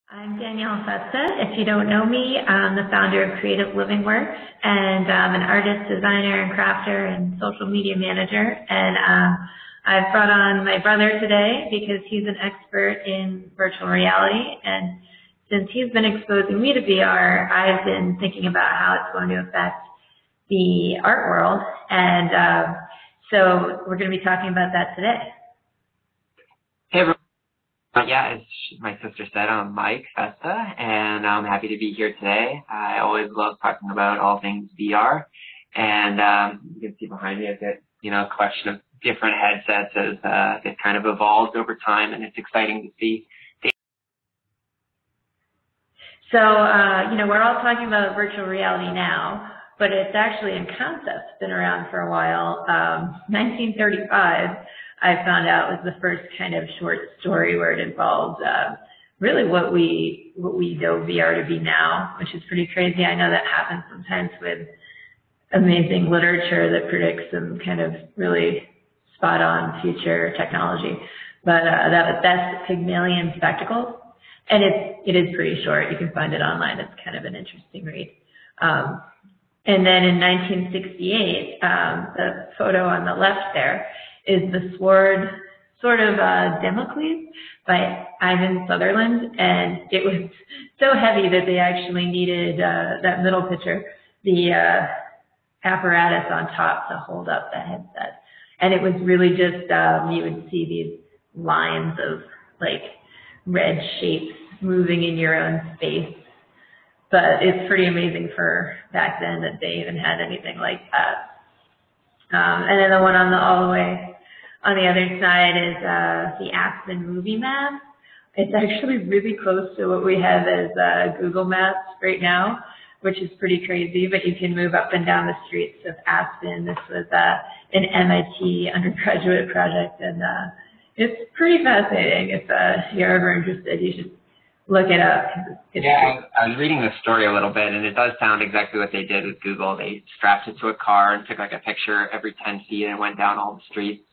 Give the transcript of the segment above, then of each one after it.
I'm Danielle Festa. If you don't know me, I'm the founder of Creative Living Works, and I'm an artist, designer, and crafter, and social media manager. And I've brought on my brother today because he's an expert in virtual reality. And since he's been exposing me to VR, I've been thinking about how it's going to affect the art world. And so we're going to be talking about that today. Hey everyone. Yeah, as my sister said, I'm Mike Festa, and I'm happy to be here today. I always love talking about all things VR, and you can see behind me I've got, a collection of different headsets as it kind of evolved over time, and it's exciting to see. So, we're all talking about virtual reality now, but it's actually in concept. It's been around for a while. 1935. I found out was the first kind of short story where it involved really what we know VR to be now, which is pretty crazy. I know that happens sometimes with amazing literature that predicts some kind of really spot on future technology. But that's Pygmalion Spectacles, and it is pretty short. You can find it online. It's kind of an interesting read. And then in 1968, the photo on the left there is the sword, sort of Damocles by Ivan Sutherland, and it was so heavy that they actually needed that middle picture, the apparatus on top to hold up the headset. And it was really just, you would see these lines of like red shapes moving in your own space. But it's pretty amazing for back then that they even had anything like that. And then the one all the way on the other side is the Aspen movie map. It's actually really close to what we have as Google Maps right now, which is pretty crazy, but you can move up and down the streets of Aspen. This was an MIT undergraduate project, and it's pretty fascinating. If you're ever interested, you should look it up. Yeah, I was reading the story a little bit, and it does sound exactly what they did with Google. They strapped it to a car and took like a picture every 10 feet and went down all the streets.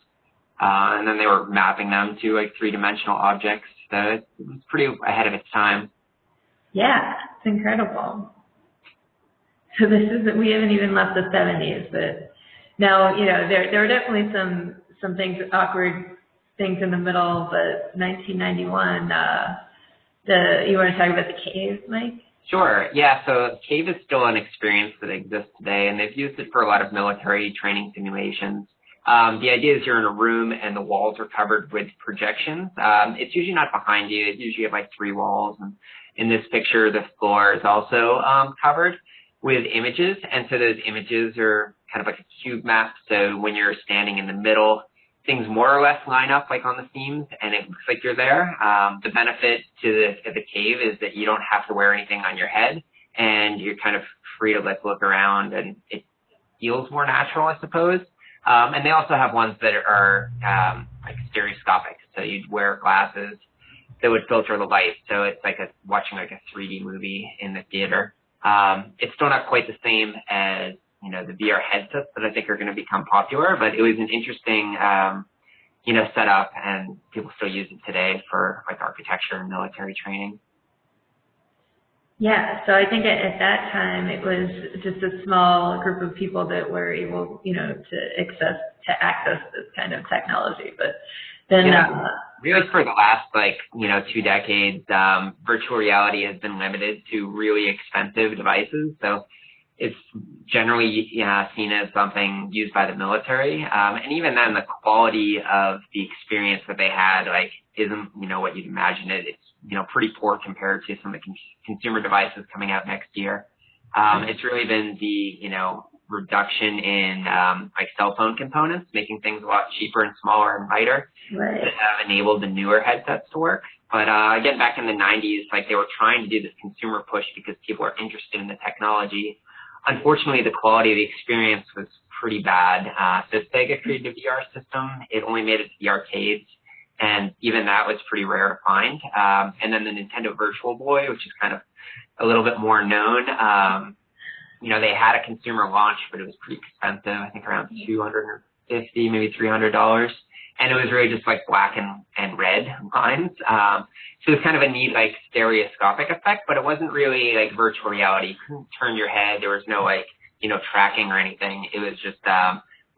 And then they were mapping them to like three-dimensional objects. So it was pretty ahead of its time. Yeah, it's incredible. So we haven't even left the 70s, but now, there are definitely some things, awkward things in the middle, but 1991, you want to talk about the cave, Mike? Sure. Yeah, so cave is still an experience that exists today, and they've used it for a lot of military training simulations. The idea is you're in a room and the walls are covered with projections. It's usually not behind you. It's usually like three walls. And in this picture, the floor is also covered with images. And so those images are kind of like a cube map. So when you're standing in the middle, things more or less line up like on the seams, and it looks like you're there. The benefit to the cave is that you don't have to wear anything on your head, and you're kind of free to look around, and it feels more natural, I suppose. And they also have ones that are like stereoscopic, so you'd wear glasses that would filter the light, so it's like watching like a 3D movie in the theater. It's still not quite the same as the VR headsets that I think are going to become popular, but it was an interesting setup, and people still use it today for like architecture and military training. Yeah, so I think at that time it was just a small group of people that were able, to access this kind of technology. But then, really, for the last 2 decades, virtual reality has been limited to really expensive devices. So it's generally seen as something used by the military, and even then, the quality of the experience that they had isn't what you'd imagine it. It's pretty poor compared to some of the consumer devices coming out next year. It's really been the reduction in cell phone components, making things a lot cheaper and smaller and lighter, right, that have enabled the newer headsets to work. But again, back in the 90s, they were trying to do this consumer push because people are interested in the technology. Unfortunately, the quality of the experience was pretty bad. So Sega created a VR system. It only made it to the arcades, and even that was pretty rare to find. And then the Nintendo Virtual Boy, which is kind of a little bit more known, they had a consumer launch, but it was pretty expensive. I think around $250, maybe $300. and it was really just like black and red lines. So it was kind of a neat like stereoscopic effect, but it wasn't really like virtual reality. You couldn't turn your head. There was no like, tracking or anything. It was just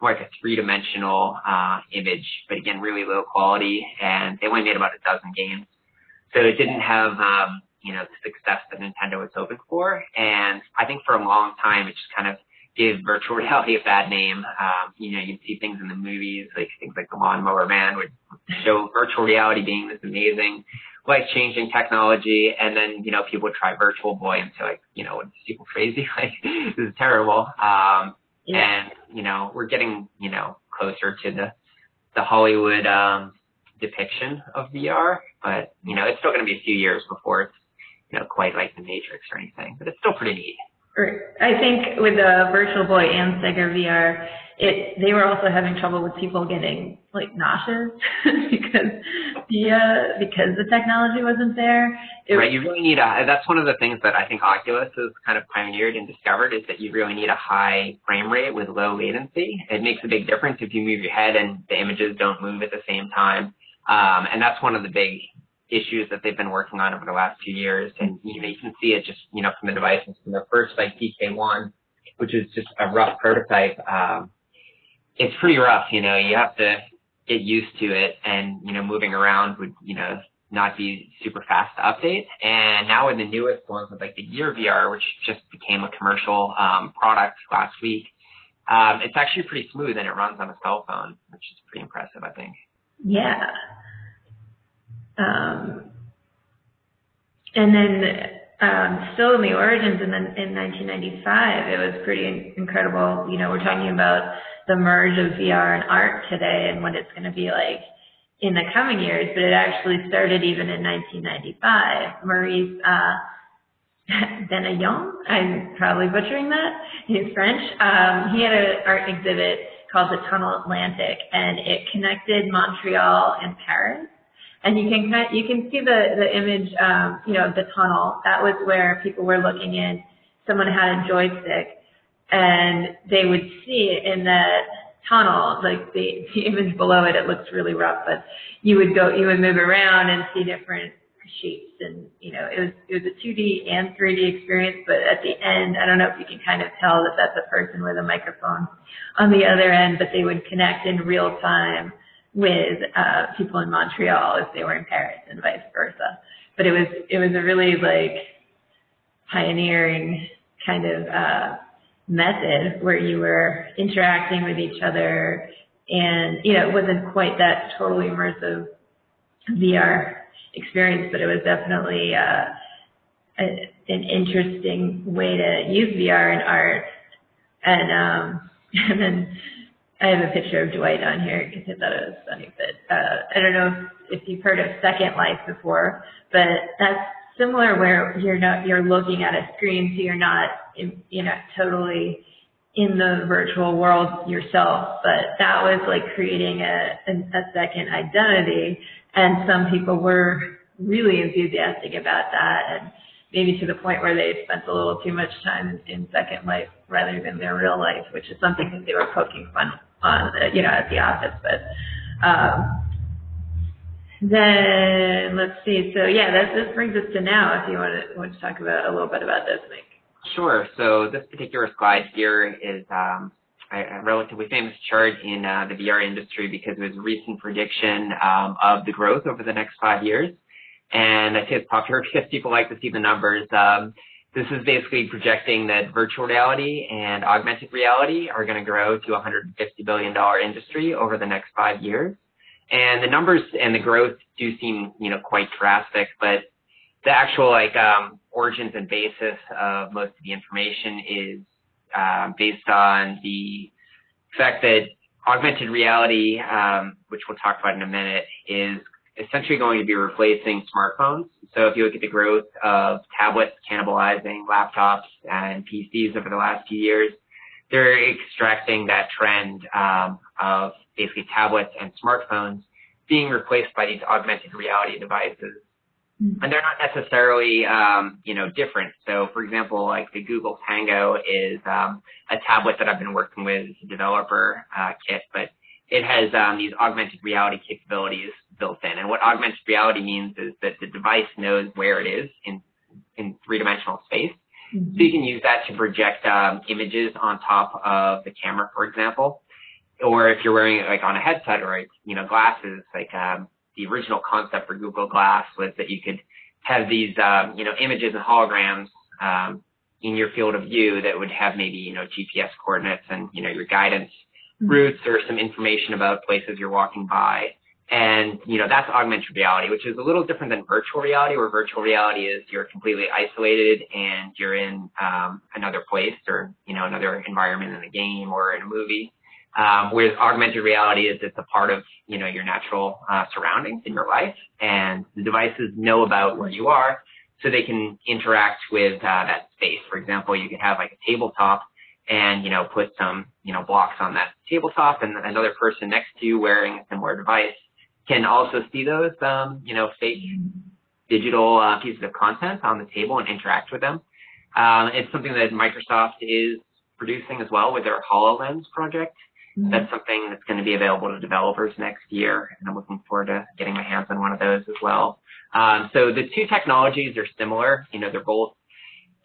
more like a three-dimensional image, but again, really low quality, and they only made about a dozen games. So it didn't have, the success that Nintendo was hoping for. And I think for a long time, it just kind of gave virtual reality a bad name. You'd see things in the movies, like things like The Lawnmower Man would show virtual reality being this amazing, life-changing technology. And then, people would try Virtual Boy and say, like, it's super crazy. Like, this is terrible. And, we're getting, closer to the Hollywood depiction of VR, but, it's still going to be a few years before it's, quite like the Matrix or anything, but it's still pretty neat. I think with the Virtual Boy and Sega VR, they were also having trouble with people getting like nauseous because the technology wasn't there. Right, you really need that's one of the things that I think Oculus has kind of pioneered and discovered, is that you really need a high frame rate with low latency. It makes a big difference if you move your head and the images don't move at the same time. And that's one of the big issues that they've been working on over the last few years. And, you can see it just, from the devices, from the first, like, PK1, which is just a rough prototype. It's pretty rough, you have to get used to it, and, moving around would, not be super fast to update. And now with the newest ones, with like the Gear VR, which just became a commercial product last week, it's actually pretty smooth, and it runs on a cell phone, which is pretty impressive, I think. Yeah. And then still in the origins, and then in 1995, it was pretty incredible. We're talking about the merge of VR and art today and what it's going to be like in the coming years, but it actually started even in 1995. Maurice Benayon, I'm probably butchering that, he's French, he had an art exhibit called the Tunnel Atlantic, and it connected Montreal and Paris. And you can see the image, of the tunnel. That was where people were looking in. Someone had a joystick, and they would see in that tunnel, like the image below it. It looks really rough, but you would move around and see different shapes, and it was a 2D and 3D experience. But at the end, I don't know if you can kind of tell that that's a person with a microphone on the other end, but they would connect in real time with people in Montreal if they were in Paris, and vice versa. But it was a really like pioneering kind of method where you were interacting with each other, and it wasn't quite that totally immersive VR experience, but it was definitely an interesting way to use VR in art. And then I have a picture of Dwight on here because I thought it was funny, but I don't know if you've heard of Second Life before, but that's similar, where you're looking at a screen, so you're not totally in the virtual world yourself, but that was like creating a second identity, and some people were really enthusiastic about that, and maybe to the point where they spent a little too much time in Second Life rather than their real life, which is something that they were poking fun on, at the office. But then let's see. So yeah, this brings us to now. If you want to talk about a little bit about this, Mike. Sure. So this particular slide here is a relatively famous chart in the VR industry, because it was a recent prediction of the growth over the next 5 years. And I say it's popular because people like to see the numbers. This is basically projecting that virtual reality and augmented reality are going to grow to a $150 billion industry over the next 5 years. And the numbers and the growth do seem, quite drastic, but the actual origins and basis of most of the information is based on the fact that augmented reality, which we'll talk about in a minute, is essentially going to be replacing smartphones. So if you look at the growth of tablets cannibalizing laptops and PCs over the last few years, they're extracting that trend of basically tablets and smartphones being replaced by these augmented reality devices. And they're not necessarily, different. So, for example, like the Google Tango is a tablet that I've been working with as a developer kit, but it has these augmented reality capabilities built in. And what augmented reality means is that the device knows where it is in three-dimensional space. Mm-hmm. So you can use that to project images on top of the camera, for example. Or if you're wearing it like on a headset or, glasses, like the original concept for Google Glass was that you could have these, images and holograms in your field of view that would have maybe, GPS coordinates and, your guidance routes or some information about places you're walking by. And, that's augmented reality, which is a little different than virtual reality, where virtual reality is you're completely isolated and you're in another place or, another environment in a game or in a movie. Whereas augmented reality is it's a part of, your natural surroundings in your life, and the devices know about where you are so they can interact with that space. For example, you could have like a tabletop and, put some, blocks on that tabletop, and another person next to you wearing a similar device can also see those, fake digital pieces of content on the table and interact with them. It's something that Microsoft is producing as well with their HoloLens project. Mm-hmm. That's something that's going to be available to developers next year, and I'm looking forward to getting my hands on one of those as well. So the two technologies are similar. They're both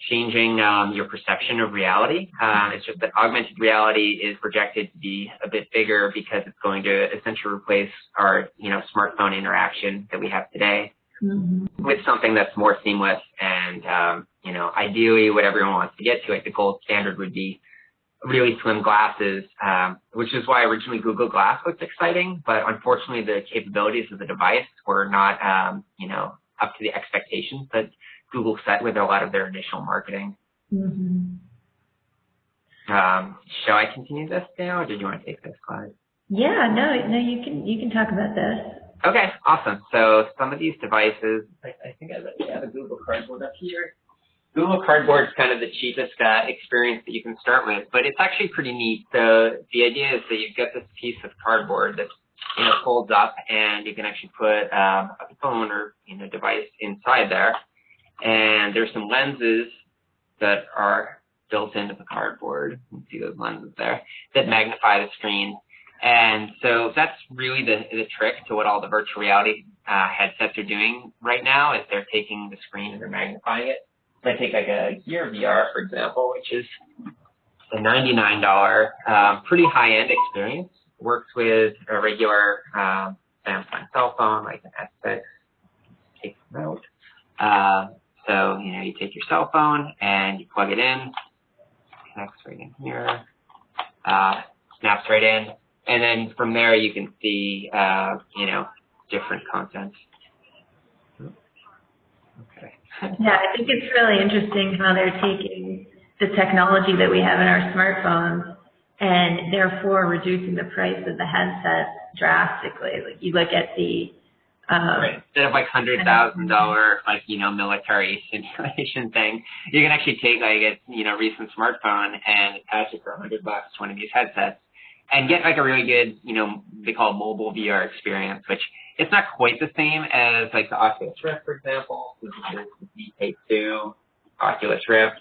changing your perception of reality. It's just that augmented reality is projected to be a bit bigger because it's going to essentially replace our, smartphone interaction that we have today with something that's more seamless and, ideally what everyone wants to get to. Like the gold standard would be really slim glasses, which is why originally Google Glass looked exciting, but unfortunately the capabilities of the device were not, up to the expectations that Google set with a lot of their initial marketing. Mm-hmm. Shall I continue this now, or did you want to take this slide? Yeah, no, you can talk about this. Okay, awesome. So some of these devices, I think I have a Google Cardboard up here. Google Cardboard is kind of the cheapest experience that you can start with, but it's actually pretty neat. So the idea is that you've got this piece of cardboard that folds up, and you can actually put a phone or device inside there. And there's some lenses that are built into the cardboard. You can see those lenses there that magnify the screen. And so that's really the trick to what all the virtual reality headsets are doing right now, is they're taking the screen and they're magnifying it. I take like a Gear VR, for example, which is a $99, pretty high-end experience. Works with a regular Samsung cell phone, like an S6. Take them out. So, you take your cell phone and you plug it in, connects right in here, snaps right in, and then from there you can see, different content. Okay. Yeah, I think it's really interesting how they're taking the technology that we have in our smartphones and therefore reducing the price of the headset drastically. Like you look at the right. Instead of like $100,000 military simulation thing, you can actually take like a recent smartphone and attach it for $100 to one of these headsets and get like a really good they call it mobile VR experience, which it's not quite the same as like the Oculus Rift, for example. This is the DK2 Oculus Rift.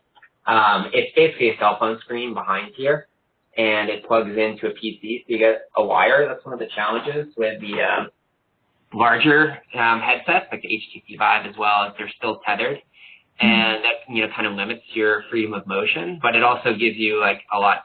It's basically a cell phone screen behind here, and it plugs into a PC, so you get a wire. That's one of the challenges with the larger headsets, like the HTC Vive as well, as they're still tethered, and that kind of limits your freedom of motion. But it also gives you like a lot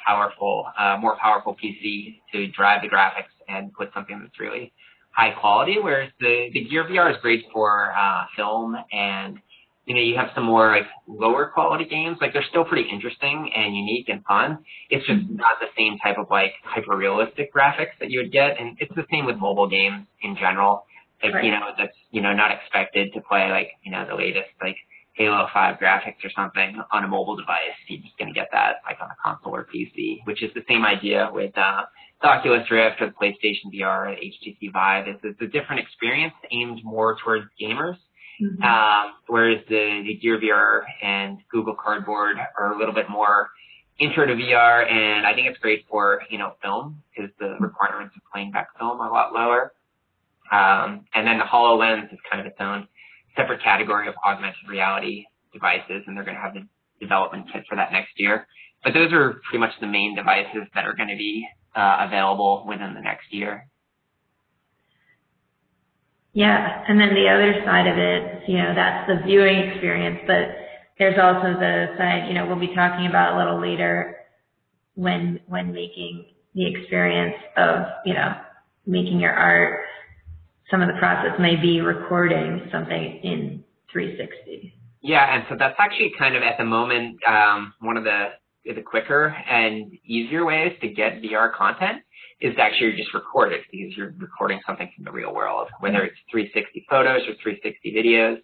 more powerful PC to drive the graphics and put something that's really high quality. Whereas the Gear VR is great for film, and you have some more like lower quality games. Like they're still pretty interesting and unique and fun. It's just not the same type of like hyper realistic graphics that you would get, and it's the same with mobile games in general. Like, right. That's, not expected to play like, the latest like Halo 5 graphics or something on a mobile device. You're just going to get that like on a console or PC, which is the same idea with the Oculus Rift or the PlayStation VR or the HTC Vive. It's a different experience aimed more towards gamers, whereas the Gear VR and Google Cardboard are a little bit more intro to VR, and I think it's great for, film, because the requirements of playing back film are a lot lower. And then the HoloLens is kind of its own separate category of augmented reality devices, and they're going to have the development kit for that next year. But those are pretty much the main devices that are going to be available within the next year. Yeah, and then the other side of it, that's the viewing experience, but there's also the side, we'll be talking about a little later when making the experience of, making your art. Some of the process may be recording something in 360. Yeah, and so that's actually kind of at the moment one of the quicker and easier ways to get VR content is to actually just record it, because you're recording something from the real world, whether it's 360 photos or 360 videos.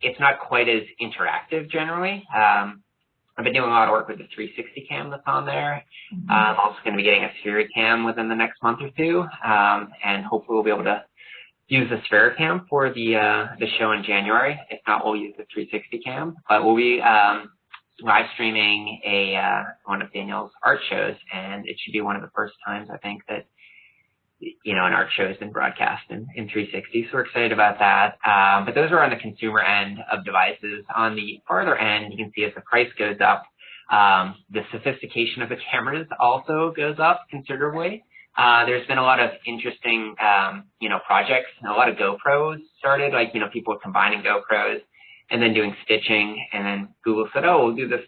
It's not quite as interactive generally. I've been doing a lot of work with the 360 cam that's on there. I'm also going to be getting a Sphere cam within the next month or two, and hopefully we'll be able to use the Sphere cam for the show in January. If not, we'll use the 360 cam, but we'll be live streaming one of Danielle's art shows, and it should be one of the first times, I think, that an art show has been broadcast in 360, so we're excited about that. But those are on the consumer end of devices. On the farther end, you can see as the price goes up, the sophistication of the cameras also goes up considerably. There's been a lot of interesting, projects, and a lot of GoPros started, people combining GoPros and then doing stitching, and then Google said, oh, we'll do this,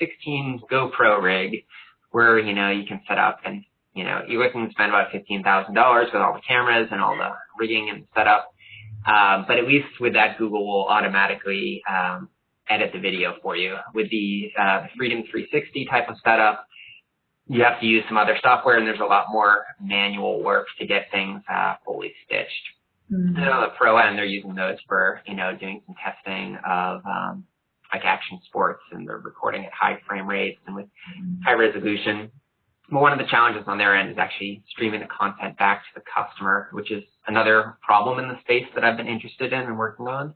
16 GoPro rig where, you can set up, and, you're looking to spend about $15,000 with all the cameras and all the rigging and setup. But at least with that, Google will automatically edit the video for you. With the Freedom 360 type of setup, you have to use some other software, and there's a lot more manual work to get things fully stitched. Mm-hmm. And on the pro end, they're using those for, doing some testing of action sports, and they're recording at high frame rates and with high resolution. But one of the challenges on their end is actually streaming the content back to the customer, which is another problem in the space that I've been interested in and working on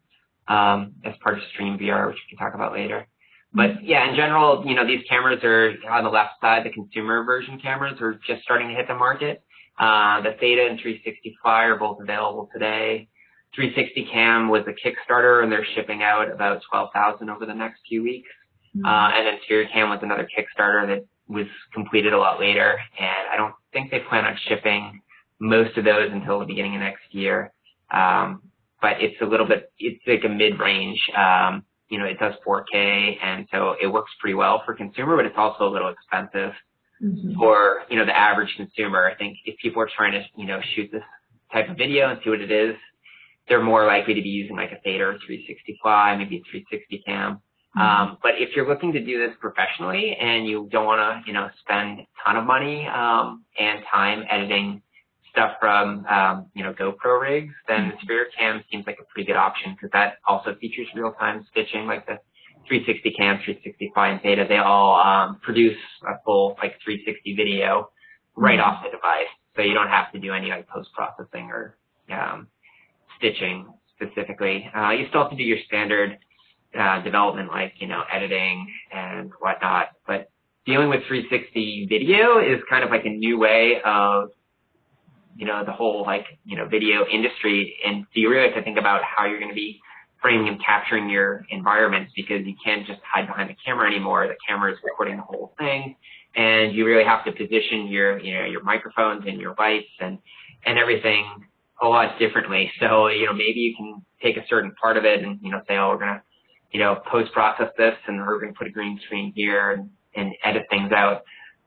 as part of Stream VR, which we can talk about later. But yeah, in general, these cameras are on the left side. The consumer version cameras are just starting to hit the market. The Theta and 360 Fly are both available today. 360 Cam was a Kickstarter, and they're shipping out about 12,000 over the next few weeks. And then Sphere Cam was another Kickstarter that was completed a lot later, and I don't think they plan on shipping most of those until the beginning of next year. But it's it's like a mid-range. It does 4K, and so it works pretty well for consumer, but it's also a little expensive for, the average consumer. I think if people are trying to, shoot this type of video and see what it is, they're more likely to be using like a Theta or 360 Fly, maybe a 360 Cam. But if you're looking to do this professionally and you don't want to, spend a ton of money and time editing stuff from, GoPro rigs, then the Sphere Cam seems like a pretty good option, because that also features real-time stitching, like the 360 Cam, 360 Fly, and Theta. They all produce a full 360 video right off the device, so you don't have to do any post-processing or stitching specifically. You still have to do your standard development, editing and whatnot, but dealing with 360 video is kind of like a new way of the whole video industry, and so you really have to think about how you're going to be framing and capturing your environments, because you can't just hide behind the camera anymore. The camera is recording the whole thing, and you really have to position your your microphones and your lights and everything a lot differently. So maybe you can take a certain part of it and say, oh, we're gonna post process this, and we're gonna put a green screen here and edit things out.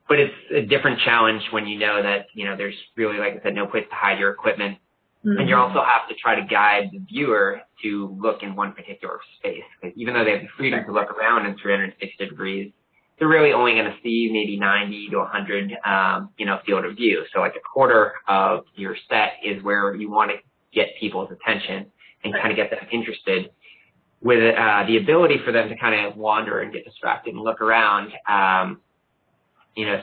But it's a different challenge when you know that, there's really, like I said, no place to hide your equipment. And you also have to try to guide the viewer to look in one particular space. Because even though they have the freedom to look around in 360 degrees, they're really only going to see maybe 90 to 100, field of view. So like a quarter of your set is where you want to get people's attention and kind of get them interested, with the ability for them to kind of wander and get distracted and look around.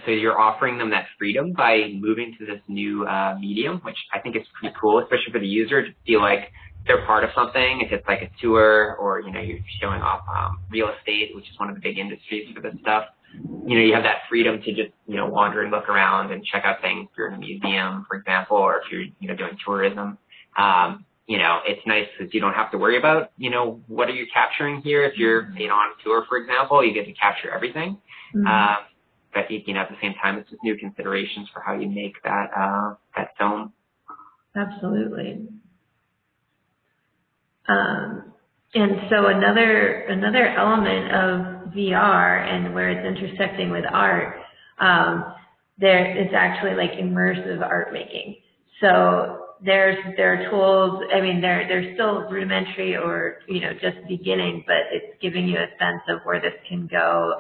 So you're offering them that freedom by moving to this new medium, which I think is pretty cool, especially for the user to feel like they're part of something. If it's like a tour, or, you're showing off real estate, which is one of the big industries for this stuff, you have that freedom to just, wander and look around and check out things. If you're in a museum, for example, or if you're, doing tourism. It's nice because you don't have to worry about, what are you capturing here? If you're, on a tour, for example, you get to capture everything. at the same time, it's just new considerations for how you make that film. Absolutely. And so another element of VR and where it's intersecting with art, it's actually like immersive art making. So there are tools. I mean, they're still rudimentary or just beginning, but it's giving you a sense of where this can go.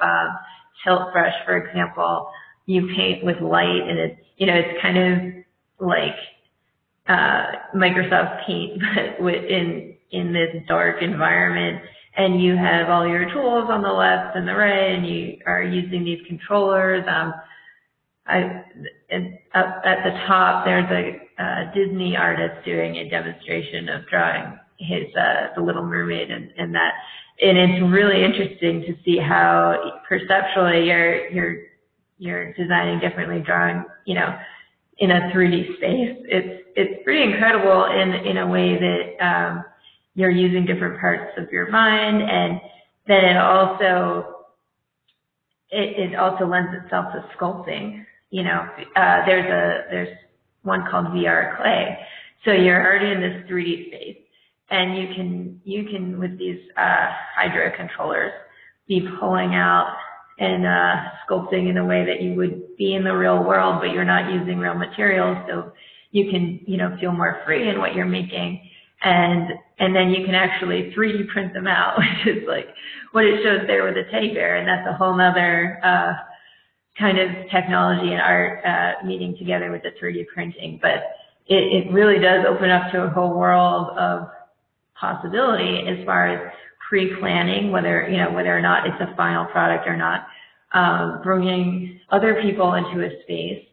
Tilt brush, for example, you paint with light, and it's kind of like Microsoft Paint, but in this dark environment, and you have all your tools on the left and the right, and you are using these controllers. And up at the top, there's a Disney artist doing a demonstration of drawing the Little Mermaid, and it's really interesting to see how perceptually you're designing differently, drawing in a 3D space. It's pretty incredible in a way that you're using different parts of your mind, and then it also lends itself to sculpting. There's one called VR clay. So you're already in this 3D space, and you can with these hydro controllers be pulling out and sculpting in a way that you would be in the real world, but you're not using real materials, so you can feel more free in what you're making, and then you can actually 3D print them out, which is like what it shows there with the teddy bear, and that's a whole nother kind of technology and art meeting together with the 3D printing. But it really does open up to a whole world of possibility as far as pre-planning, whether or not it's a final product or not, bringing other people into a space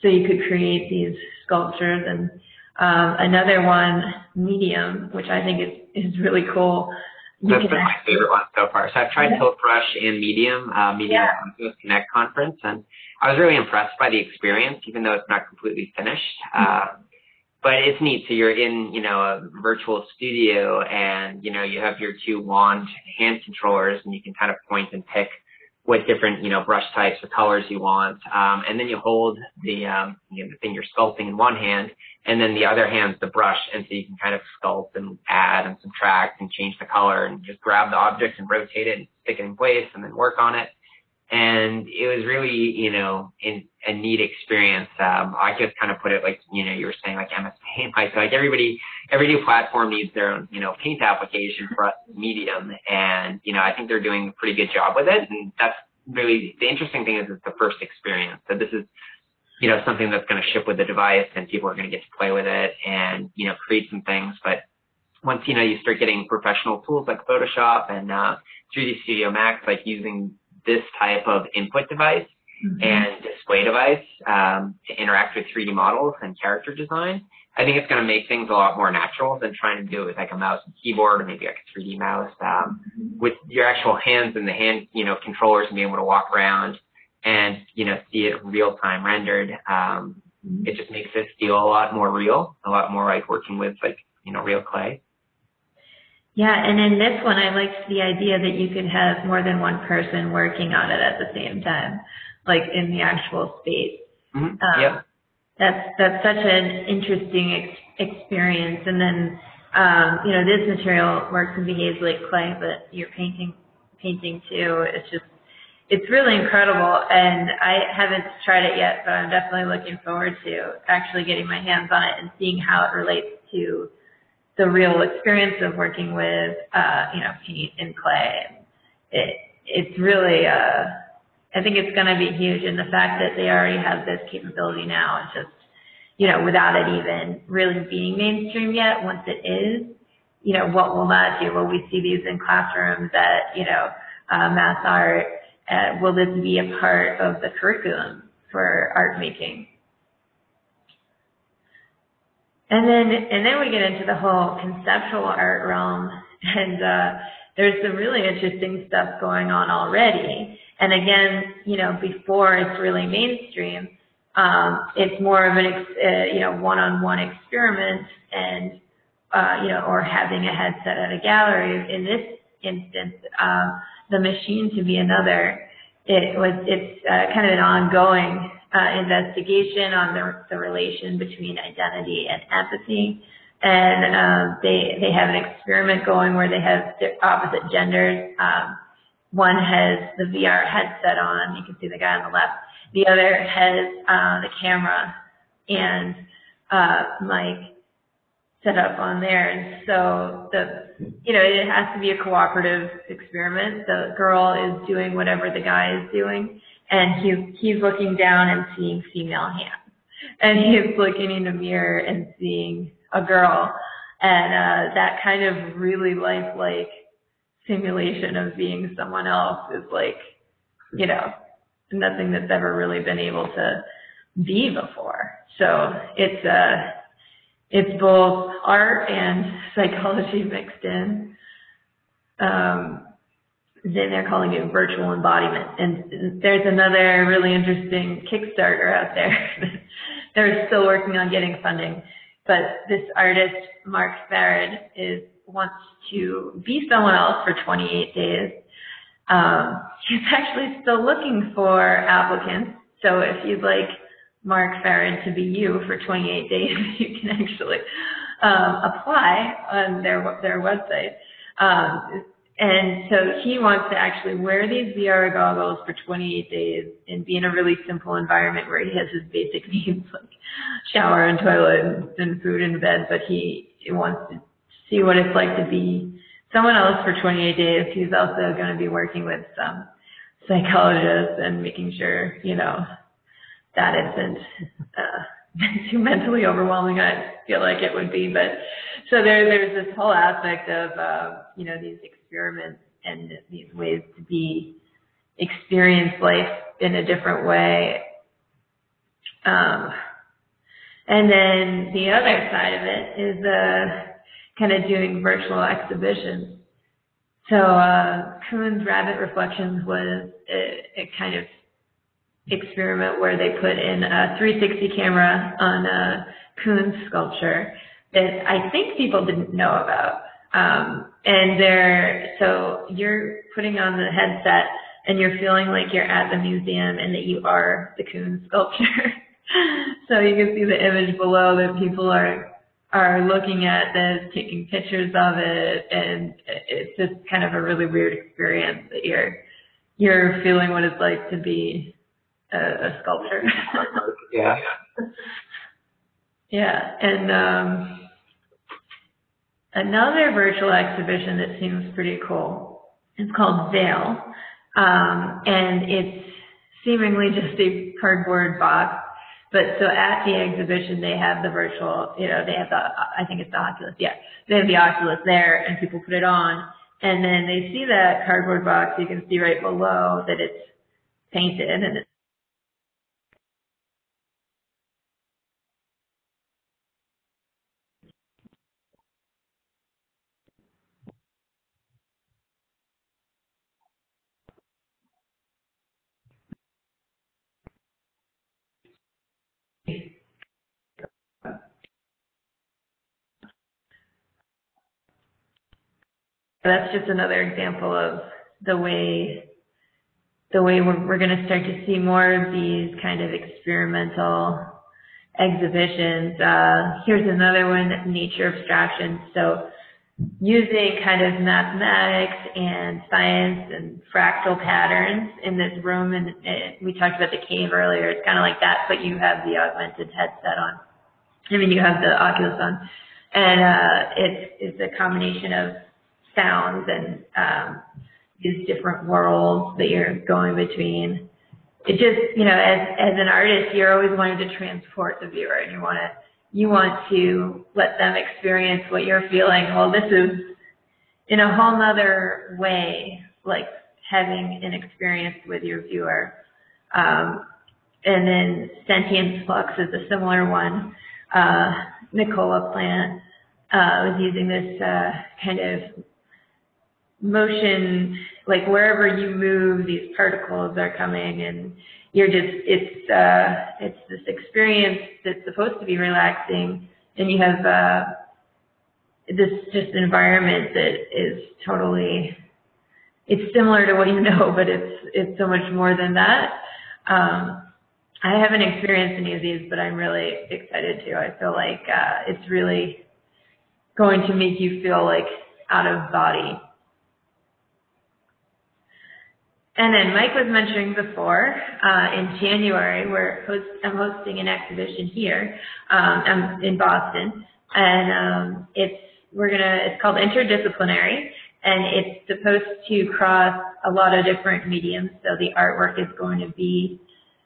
so you could create these sculptures. And another one, medium, which I think is really cool. That's been my favorite one so far. So I've tried Tilt Brush and Medium Connect conference, and I was really impressed by the experience, even though it's not completely finished. But it's neat. So you're in, a virtual studio, and, you have your two wand hand controllers, and you can kind of point and pick what different, brush types or colors you want. And then you hold the thing you're sculpting in one hand, and then the other hand's the brush, and so you can kind of sculpt and add and subtract and change the color and just grab the object and rotate it and stick it in place and then work on it. And it was really, a neat experience. I just kind of put it like, you were saying, like MS Paint. I feel like every new platform needs their own, paint application. For us, Medium. And, I think they're doing a pretty good job with it. And that's really, the interesting thing is it's the first experience. So this is, something that's going to ship with the device, and people are going to get to play with it and, create some things. But once, you start getting professional tools like Photoshop and 3D Studio Max, like using this type of input device and display device to interact with 3D models and character design, I think it's going to make things a lot more natural than trying to do it with like a mouse and keyboard or maybe like a 3D mouse with your actual hands and the hand, controllers, and being able to walk around and, see it real-time rendered. It just makes it feel a lot more real, a lot more like working with like, real clay. Yeah, and in this one, I liked the idea that you could have more than one person working on it at the same time, like in the actual space. That's such an interesting experience. And then, this material works and behaves like clay, but you're painting too. It's really incredible. And I haven't tried it yet, but I'm definitely looking forward to actually getting my hands on it and seeing how it relates to the real experience of working with, paint and clay. It's really, I think it's going to be huge. And the fact that they already have this capability now, it's just, without it even really being mainstream yet, once it is, what will that do? Will we see these in classrooms at, math art? Will this be a part of the curriculum for art making? And then we get into the whole conceptual art realm, and there's some really interesting stuff going on already. And again, before it's really mainstream, it's more of an one-on-one experiment, and or having a headset at a gallery. In this instance, the machine to be another. it's kind of an ongoing investigation on the relation between identity and empathy. And they have an experiment going where they have opposite genders. One has the VR headset on. You can see the guy on the left. The other has the camera and mic set up on there. And so it has to be a cooperative experiment. The girl is doing whatever the guy is doing, and he's looking down and seeing female hands, and he's looking in the mirror and seeing a girl, and that kind of really lifelike simulation of being someone else is like, nothing that's ever really been able to be before. So it's both art and psychology mixed in. Then they're calling it virtual embodiment. And there's another really interesting Kickstarter out there. They're still working on getting funding. But this artist, Mark Farad, wants to be someone else for 28 days. He's actually still looking for applicants. So if you'd like Mark Farad to be you for 28 days, you can actually apply on their website. And so he wants to actually wear these VR goggles for 28 days and be in a really simple environment where he has his basic needs like shower and toilet and food and bed, but he wants to see what it's like to be someone else for 28 days. He's also going to be working with some psychologists and making sure, that isn't too mentally overwhelming. I feel like it would be, but so there's this whole aspect of these experiments and these ways to experience life in a different way. And then the other side of it is kind of doing virtual exhibitions. So Kuhn's Rabbit Reflections was a kind of experiment where they put in a 360 camera on a Kuhn's sculpture that I think people didn't know about. So you're putting on the headset and you're feeling like you're at the museum and that you are the Kuhn's sculpture. So you can see the image below that people are looking at this, taking pictures of it, and it's just kind of a really weird experience that you're feeling what it's like to be a sculptor. Yeah. Yeah, and another virtual exhibition that seems pretty cool is called Veil, and it's seemingly just a cardboard box. But so at the exhibition, they have the virtual, they have I think it's the Oculus, yeah. They have the Oculus there, and people put it on, and then they see that cardboard box. You can see right below that it's painted, and it's that's just another example of the way we're going to start to see more of these kind of experimental exhibitions. Here's another one, nature abstraction. So using kind of mathematics and science and fractal patterns in this room, and we talked about the cave earlier. It's kind of like that, but you have the augmented headset on. You have the Oculus on, and it's a combination of sounds and these different worlds that you're going between. It just, as an artist, you're always wanting to transport the viewer, and you want to let them experience what you're feeling. Well, this is in a whole nother way, like having an experience with your viewer. And then Sentience Flux is a similar one. Nicola Plant was using this kind of motion, like wherever you move, these particles are coming, and it's this experience that's supposed to be relaxing, and you have this just environment that is totally it's similar to what you know, but it's so much more than that. I haven't experienced any of these, but I'm really excited to. I feel like it's really going to make you feel like out of body. And then Mike was mentioning before, in January, I'm hosting an exhibition here in Boston, and it's called Interdisciplinary, and it's supposed to cross a lot of different mediums. So the artwork is going to be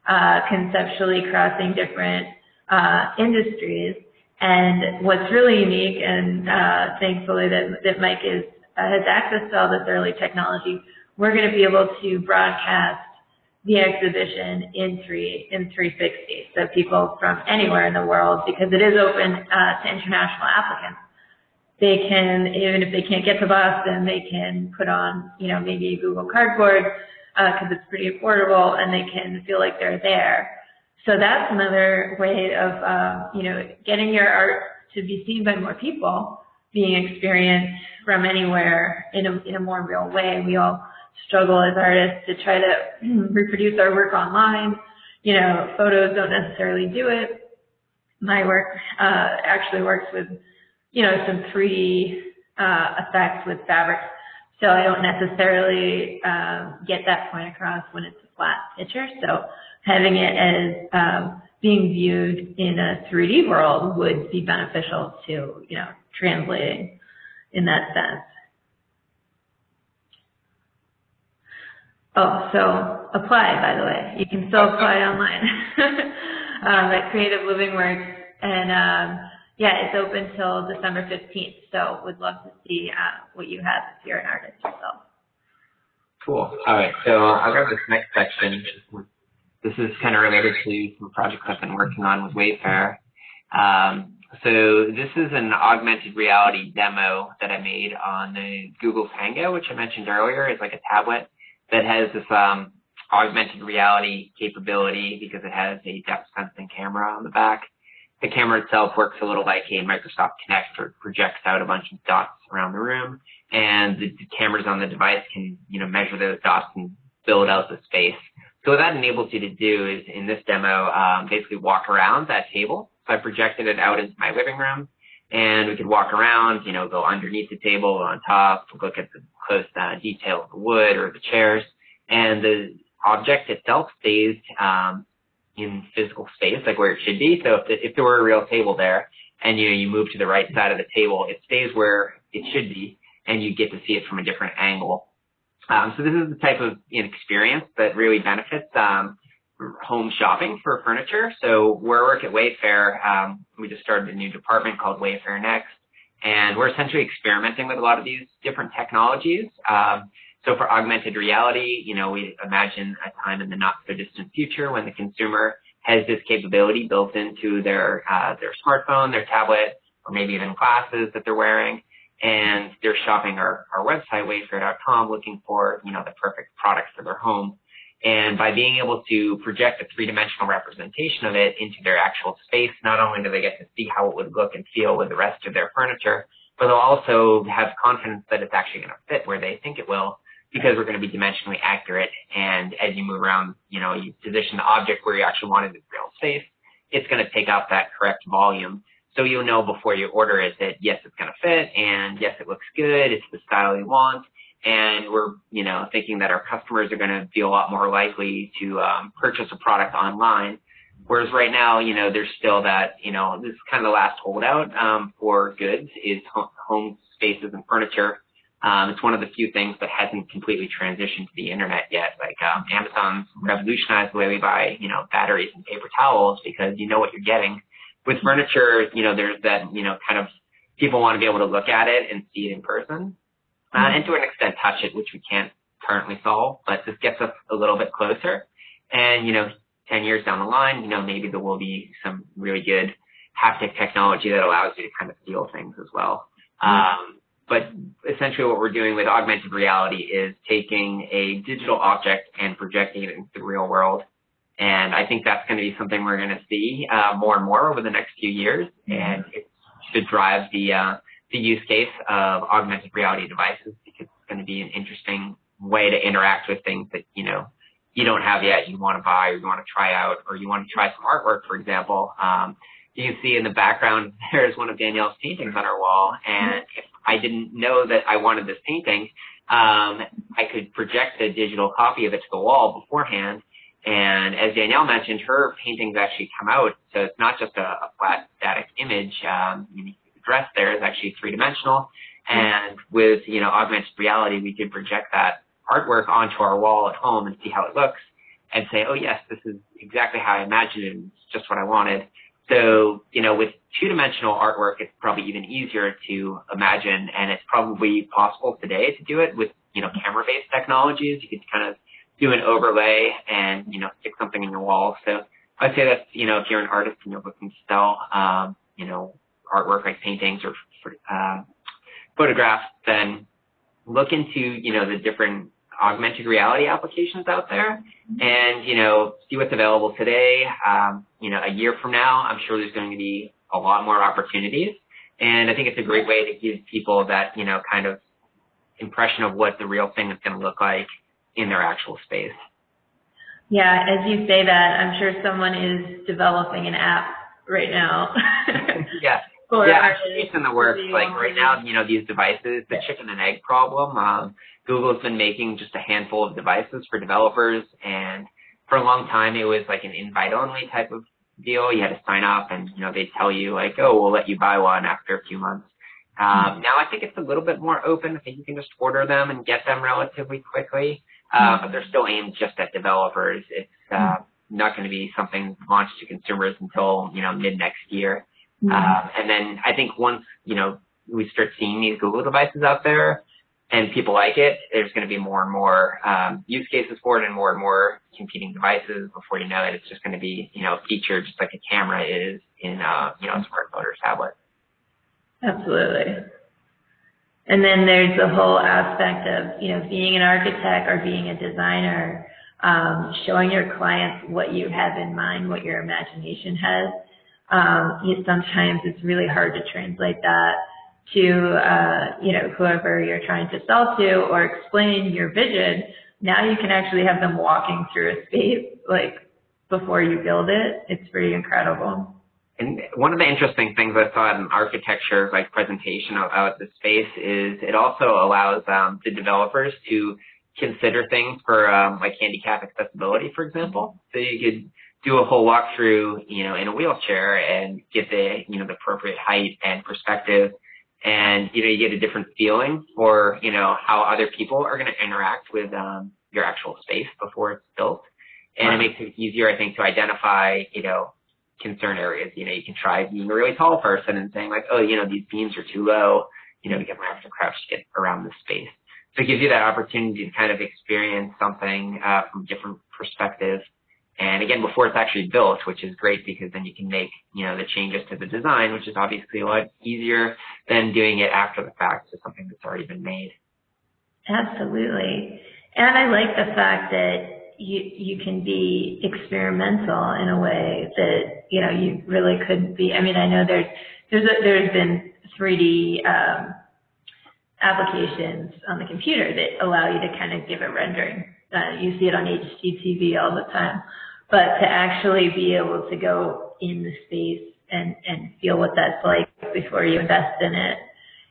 conceptually crossing different industries. And what's really unique, and thankfully that Mike has access to all this early technology, we're going to be able to broadcast the exhibition in 360. So people from anywhere in the world, because it is open to international applicants, they can, even if they can't get to Boston, they can put on, maybe a Google Cardboard because it's pretty affordable, and they can feel like they're there. So that's another way of, getting your art to be seen by more people, being experienced from anywhere in a more real way. We all struggle as artists to try to reproduce our work online. Photos don't necessarily do it. My work actually works with, some 3D effects with fabrics. So I don't necessarily get that point across when it's a flat picture. So having it as being viewed in a 3D world would be beneficial to, translating in that sense. Oh, so apply, by the way. You can still apply online at Creative Living Works. And it's open till December 15th. So would love to see what you have if you're an artist yourself. Cool. All right. So I'll grab this next section. This is kind of related to some projects I've been working on with Wayfair. So this is an augmented reality demo that I made on the Google Tango, which I mentioned earlier. It's like a tablet that has this augmented reality capability because it has a depth sensing camera on the back. The camera itself works a little like a Microsoft Kinect, or projects out a bunch of dots around the room, and the cameras on the device can, measure those dots and build out the space. So what that enables you to do is, in this demo, basically walk around that table. So I projected it out into my living room, and we could walk around, go underneath the table, on top, look at the close detail of the wood or the chairs, and the object itself stays in physical space, like where it should be. So if there were a real table there, and you move to the right side of the table, it stays where it should be, and you get to see it from a different angle. So this is the type of experience that really benefits home shopping for furniture. So where I work at Wayfair, we just started a new department called Wayfair Next, and we're essentially experimenting with a lot of these different technologies. So for augmented reality, we imagine a time in the not so distant future when the consumer has this capability built into their smartphone, their tablet, or maybe even glasses that they're wearing, and they're shopping our website, wayfair.com, looking for, the perfect product for their home. And by being able to project a three-dimensional representation of it into their actual space, not only do they get to see how it would look and feel with the rest of their furniture, but they'll also have confidence that it's actually going to fit where they think it will, because we're going to be dimensionally accurate. And as you move around, you position the object where you actually want it in real space, it's going to take up that correct volume. So you'll know before you order it that, yes, it's going to fit, and yes, it looks good, it's the style you want. And we're, thinking that our customers are going to be a lot more likely to purchase a product online. Whereas right now, there's still that, this is kind of the last holdout for goods is home spaces and furniture. It's one of the few things that hasn't completely transitioned to the internet yet. Like Amazon's revolutionized the way we buy, batteries and paper towels, because you know what you're getting. With furniture, there's that, kind of people want to be able to look at it and see it in person. And to an extent touch it, which we can't currently solve, but this gets us a little bit closer. And, 10 years down the line, maybe there will be some really good haptic technology that allows you to kind of feel things as well. But essentially what we're doing with augmented reality is taking a digital object and projecting it into the real world. And I think that's going to be something we're going to see more and more over the next few years. And it should drive the use case of augmented reality devices, because it's going to be an interesting way to interact with things that, you don't have yet, you want to buy, or you want to try out, or you want to try some artwork, for example. You can see in the background, there's one of Danielle's paintings on our wall, and if I didn't know that I wanted this painting, I could project a digital copy of it to the wall beforehand. And as Danielle mentioned, her paintings actually come out, so it's not just a flat static image. The dress there is actually three-dimensional, and with augmented reality, we could project that artwork onto our wall at home and see how it looks, and say, oh yes, this is exactly how I imagined it, and it's just what I wanted. So, with two-dimensional artwork, it's probably even easier to imagine, and it's probably possible today to do it with, camera-based technologies. You could kind of do an overlay and, stick something in your wall. So I'd say that's, if you're an artist and you're looking to sell, artwork like paintings or photographs, then look into, the different augmented reality applications out there and, see what's available today. A year from now, I'm sure there's going to be a lot more opportunities. And I think it's a great way to give people that, kind of impression of what the real thing is going to look like in their actual space. Yeah, as you say that, I'm sure someone is developing an app right now. Yeah. It's in the works. Like right now, these devices, the chicken and egg problem, Google's been making just a handful of devices for developers, and for a long time it was like an invite-only type of deal. You had to sign up, and they'd tell you like, oh, we'll let you buy one after a few months. Now I think it's a little bit more open. I think you can just order them and get them relatively quickly, but they're still aimed just at developers. It's not going to be something launched to consumers until mid next year. And then I think once we start seeing these Google devices out there, and people like it, there's going to be more and more use cases for it and more competing devices. Before you know it, it's just going to be, featured just like a camera is in, a smartphone or tablet. Absolutely. And then there's the whole aspect of, being an architect or being a designer, showing your clients what you have in mind, what your imagination has. Sometimes it's really hard to translate that to, whoever you're trying to sell to or explain your vision. Now you can actually have them walking through a space, like, before you build it. It's pretty incredible. And one of the interesting things I saw in architecture, like presentation about the space, is it also allows the developers to consider things for like handicap accessibility, for example. So you could do a whole walkthrough, in a wheelchair and get the, the appropriate height and perspective. And, you get a different feeling for, how other people are going to interact with your actual space before it's built. And it makes it easier, I think, to identify, concern areas. You can try being a really tall person and saying like, oh, these beams are too low, to get my arms and crouch to get around the space. So it gives you that opportunity to kind of experience something from a different perspective. And again, before it's actually built, which is great because then you can make, the changes to the design, which is obviously a lot easier than doing it after the fact to something that's already been made. Absolutely. And I like the fact that you can be experimental in a way that, you really couldn't be. I mean, I know there's been 3D applications on the computer that allow you to kind of give a rendering. You see it on HGTV all the time. But to actually be able to go in the space and feel what that's like before you invest in it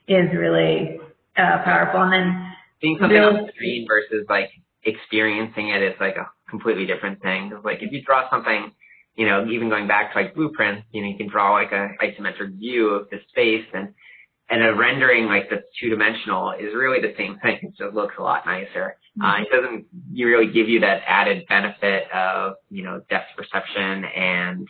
is really powerful. And then seeing something on the screen versus like experiencing it is like a completely different thing. Like if you draw something, even going back to like blueprints, you can draw like a isometric view of the space, and a rendering like that's two-dimensional is really the same thing. It just looks a lot nicer. It doesn't really give you that added benefit of, depth perception and,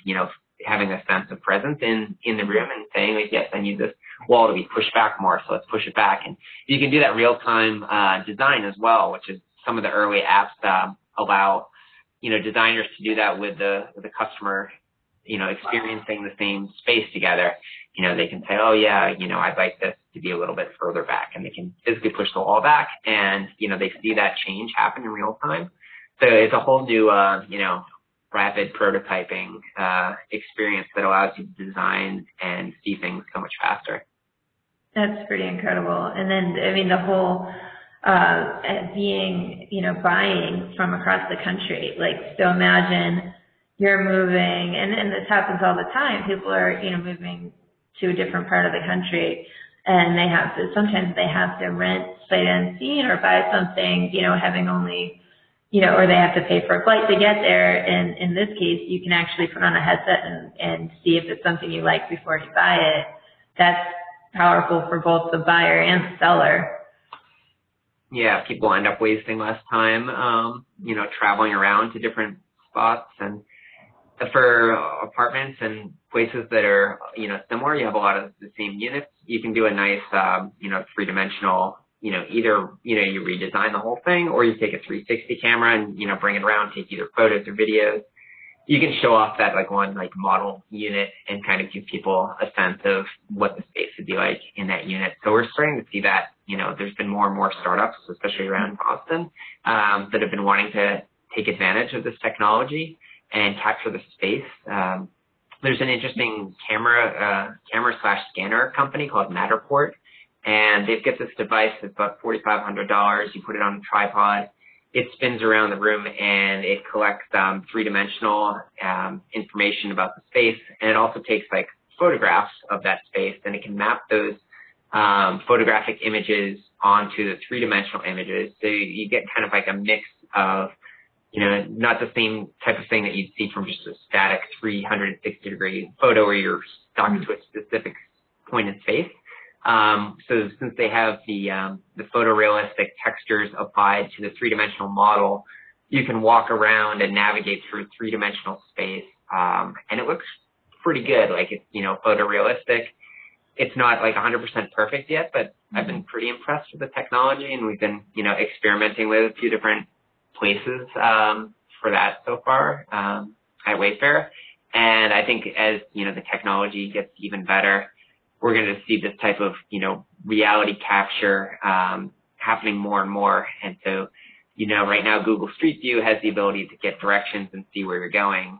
having a sense of presence in the room and saying like, yes, I need this wall to be pushed back more, so let's push it back. And you can do that real-time design as well, which is some of the early apps allow, designers to do that with the customer, experiencing the same space together. They can say, oh yeah, I'd like this to be a little bit further back, and they can physically push the wall back, and, they see that change happen in real time. So it's a whole new, rapid prototyping experience that allows you to design and see things so much faster. That's pretty incredible. And then, I mean, the whole being, buying from across the country. Like, so imagine you're moving, and this happens all the time. People are, moving to a different part of the country, and sometimes they have to rent sight unseen or buy something, having only, or they have to pay for a flight to get there. And in this case, you can actually put on a headset and see if it's something you like before you buy it. That's powerful for both the buyer and the seller. Yeah, people end up wasting less time, traveling around to different spots. And for apartments and places that are, similar, you have a lot of the same units. You can do a nice, three-dimensional, either, you redesign the whole thing, or you take a 360 camera and, bring it around, take either photos or videos. You can show off that one model unit and kind of give people a sense of what the space would be like in that unit. So we're starting to see that, there's been more and more startups, especially around Boston, that have been wanting to take advantage of this technology and capture the space. There's an interesting camera/scanner company called Matterport, and they've got this device that's about $4,500. You put it on a tripod. It spins around the room and it collects three-dimensional information about the space, and it also takes photographs of that space, and it can map those photographic images onto the three-dimensional images. So you get kind of a mix of, not the same type of thing that you'd see from just a static 360-degree photo where you're stuck to a specific point in space. So since they have the photorealistic textures applied to the three-dimensional model, you can walk around and navigate through three-dimensional space, and it looks pretty good. It's, photorealistic. It's not 100% perfect yet, but I've been pretty impressed with the technology, and we've been, experimenting with a few different places for that so far at Wayfair. And I think as, the technology gets even better, we're going to see this type of, reality capture happening more and more. And so, right now Google Street View has the ability to get directions and see where you're going,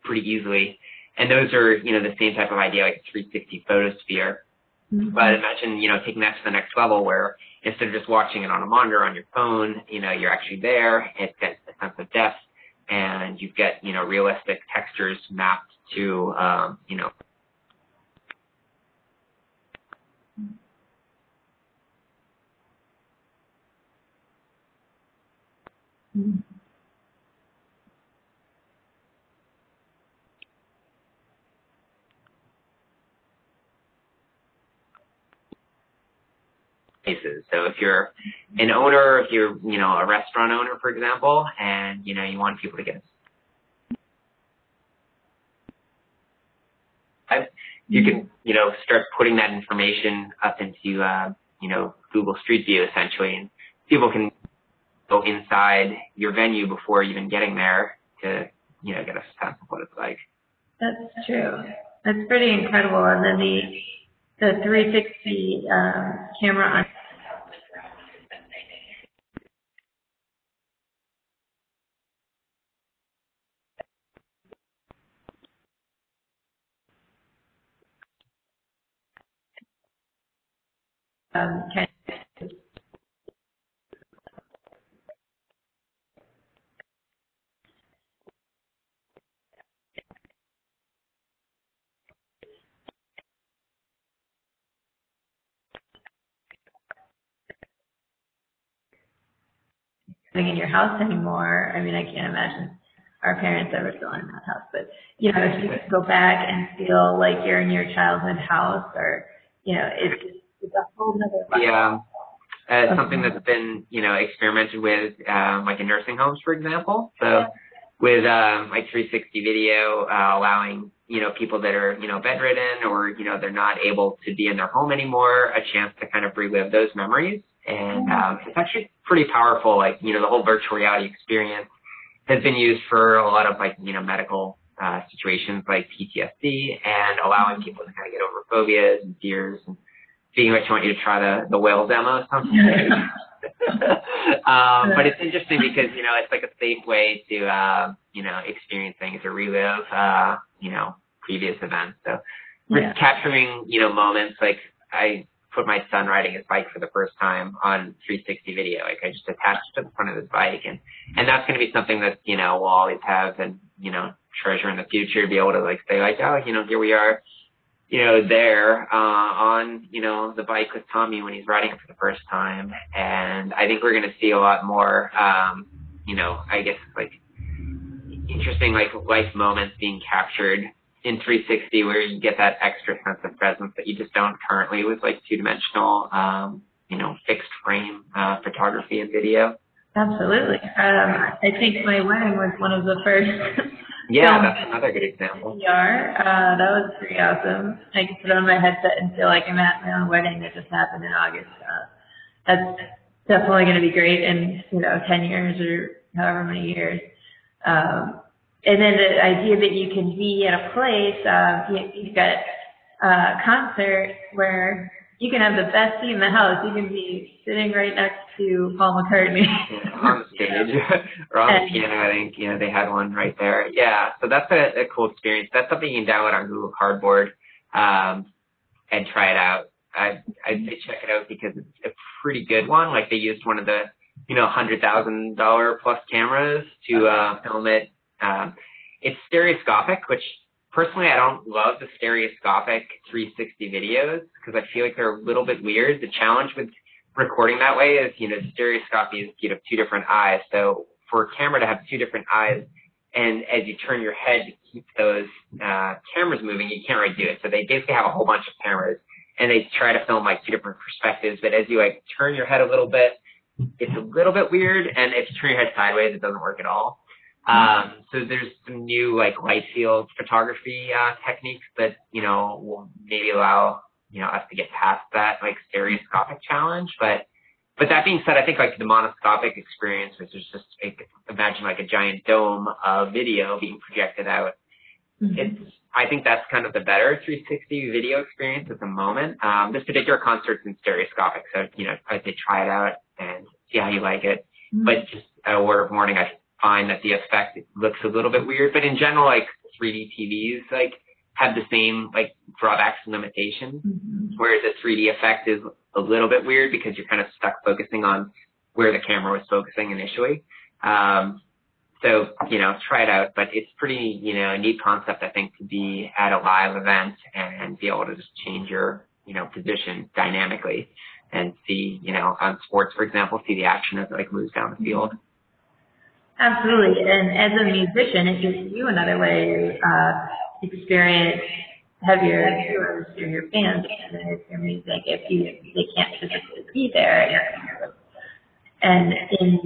pretty easily. And those are, the same type of idea, like a 360 photosphere. Mm-hmm. But imagine, taking that to the next level where instead of just watching it on a monitor on your phone, you're actually there. It gets a sense of depth, and you get, realistic textures mapped to, places. So if you're an owner, if you're, a restaurant owner, for example, and, you want people to get you can, start putting that information up into, Google Street View, essentially, and people can go inside your venue before even getting there to, get a sense of what it's like. That's true. That's pretty incredible. And then the 360 camera on kind of living in your house anymore. I mean, I can't imagine our parents ever still in that house, but if you could go back and feel like you're in your childhood house, or it's a whole nother life. Yeah. Something that's been, experimented with, in nursing homes, for example. So with, 360 video, allowing, people that are, bedridden or, they're not able to be in their home anymore, a chance to kind of relive those memories. And it's actually pretty powerful. The whole virtual reality experience has been used for a lot of, medical situations like PTSD, and allowing people to kind of get over phobias and fears, and being like, I want you to try the whale demo sometime. But it's interesting because, it's like a safe way to, experience things or relive, previous events. So we're capturing, moments. put my son riding his bike for the first time on 360 video. Like I just attached it to the front of his bike, and that's going to be something that, you know, we'll always have and, you know, treasure in the future, be able to like say like, oh, you know, here we are, you know, there on, you know, the bike with Tommy when he's riding it for the first time. And I think we're going to see a lot more, you know, I guess like interesting like life moments being captured in 360 where you get that extra sense of presence that you just don't currently with like two-dimensional, you know, fixed frame photography and video. Absolutely. I think my wedding was one of the first. Yeah, that's another good example. VR. That was pretty awesome. I could put on my headset and feel like I'm at my own wedding that just happened in August. That's definitely going to be great in, you know, 10 years or however many years. And then the idea that you can be at a place, you've got a concert where you can have the best seat in the house. You can be sitting right next to Paul McCartney. On the stage or on the piano, I think, you know, they had one right there. Yeah, so that's a cool experience. That's something you can download on Google Cardboard and try it out. I'd say check it out because it's a pretty good one. Like they used one of the, you know, $100,000 plus cameras to film it. It's stereoscopic, which personally I don't love the stereoscopic 360 videos because I feel like they're a little bit weird. The challenge with recording that way is, you know, stereoscopy is, you know, two different eyes. So for a camera to have two different eyes, and as you turn your head to keep those cameras moving, you can't really do it. So they basically have a whole bunch of cameras, and they try to film like two different perspectives. But as you like turn your head a little bit, it's a little bit weird. And if you turn your head sideways, it doesn't work at all. So there's some new like light field photography techniques that, you know, will maybe allow, you know, us to get past that like stereoscopic challenge. But that being said, I think like the monoscopic experience, which is just like, imagine like a giant dome of video being projected out. I think that's kind of the better 360 video experience at the moment. This particular concert's in stereoscopic, so, you know, I'd say try it out and see how you like it. But just a word of warning, I find that the effect looks a little bit weird. But in general, like 3D TVs, like have the same like drawbacks and limitations, whereas a 3D effect is a little bit weird because you're kind of stuck focusing on where the camera was focusing initially. So, you know, try it out, but it's pretty, you know, a neat concept, I think, to be at a live event and be able to just change your, you know, position dynamically and see, you know, on sports, for example, see the action as it like moves down the field. Absolutely. And as a musician, it gives you another way to experience heavier viewers through your fans and your music if they can't physically be there. And in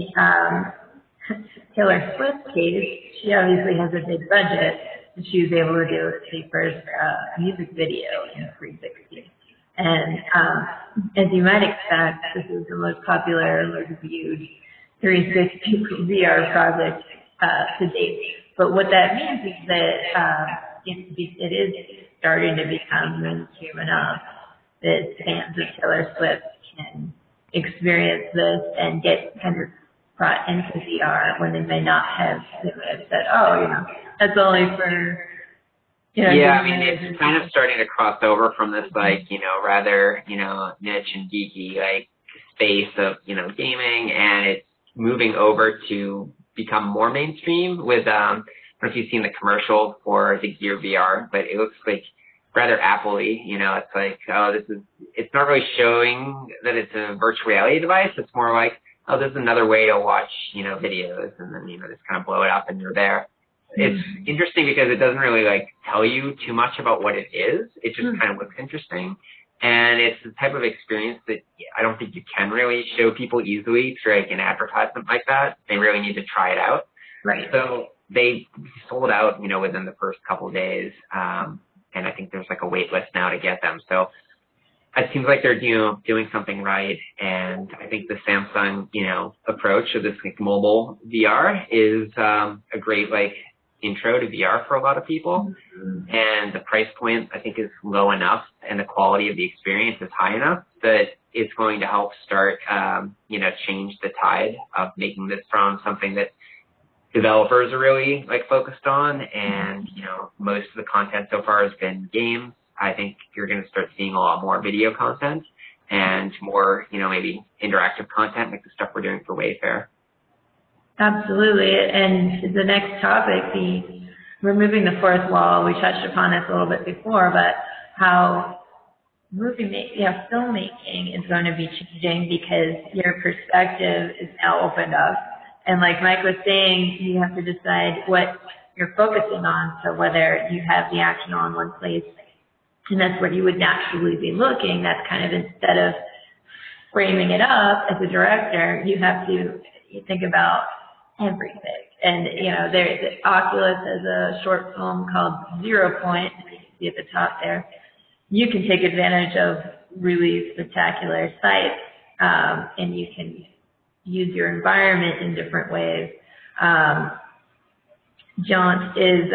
Taylor Swift's case, she obviously has a big budget, and she was able to do the first music video in 360. And as you might expect, this is the most popular, most viewed 360 VR project to date. But what that means is that it is starting to become mainstream enough that fans of Taylor Swift can experience this and get kind of brought into VR when they may not have said, oh, you know, that's only for, you know. Yeah, I mean, it's kind of starting to cross over from this, like, you know, rather, you know, niche and geeky, like, space of, you know, gaming, and it's moving over to become more mainstream with, I don't know if you've seen the commercial for the Gear VR, but it looks like rather Apple-y, you know, it's like, oh, it's not really showing that it's a virtual reality device, it's more like, oh, there's another way to watch, you know, videos, and then, you know, just kind of blow it up and you're there. It's interesting because it doesn't really, like, tell you too much about what it is. It just kind of looks interesting. And it's the type of experience that I don't think you can really show people easily through, like, an advertisement like that. They really need to try it out. Right. So they sold out, you know, within the first couple of days. And I think there's, like, a wait list now to get them. So it seems like they're, you know, doing something right, and I think the Samsung, you know, approach of this like mobile VR is a great like intro to VR for a lot of people, and the price point I think is low enough, and the quality of the experience is high enough that it's going to help start, you know, change the tide of making this from something that developers are really like focused on, and you know, most of the content so far has been games. I think you're going to start seeing a lot more video content, and more, maybe interactive content like the stuff we're doing for Wayfair. Absolutely. And the next topic, the removing the fourth wall, we touched upon this a little bit before, but how filmmaking is going to be changing because your perspective is now opened up. And like Mike was saying, you have to decide what you're focusing on. So whether you have the action all in one place, and that's where you would naturally be looking, that's kind of instead of framing it up as a director, you have to think about everything. And, the Oculus has a short film called 0 Point, you can see at the top there. You can take advantage of really spectacular sites, and you can use your environment in different ways. Jaunt is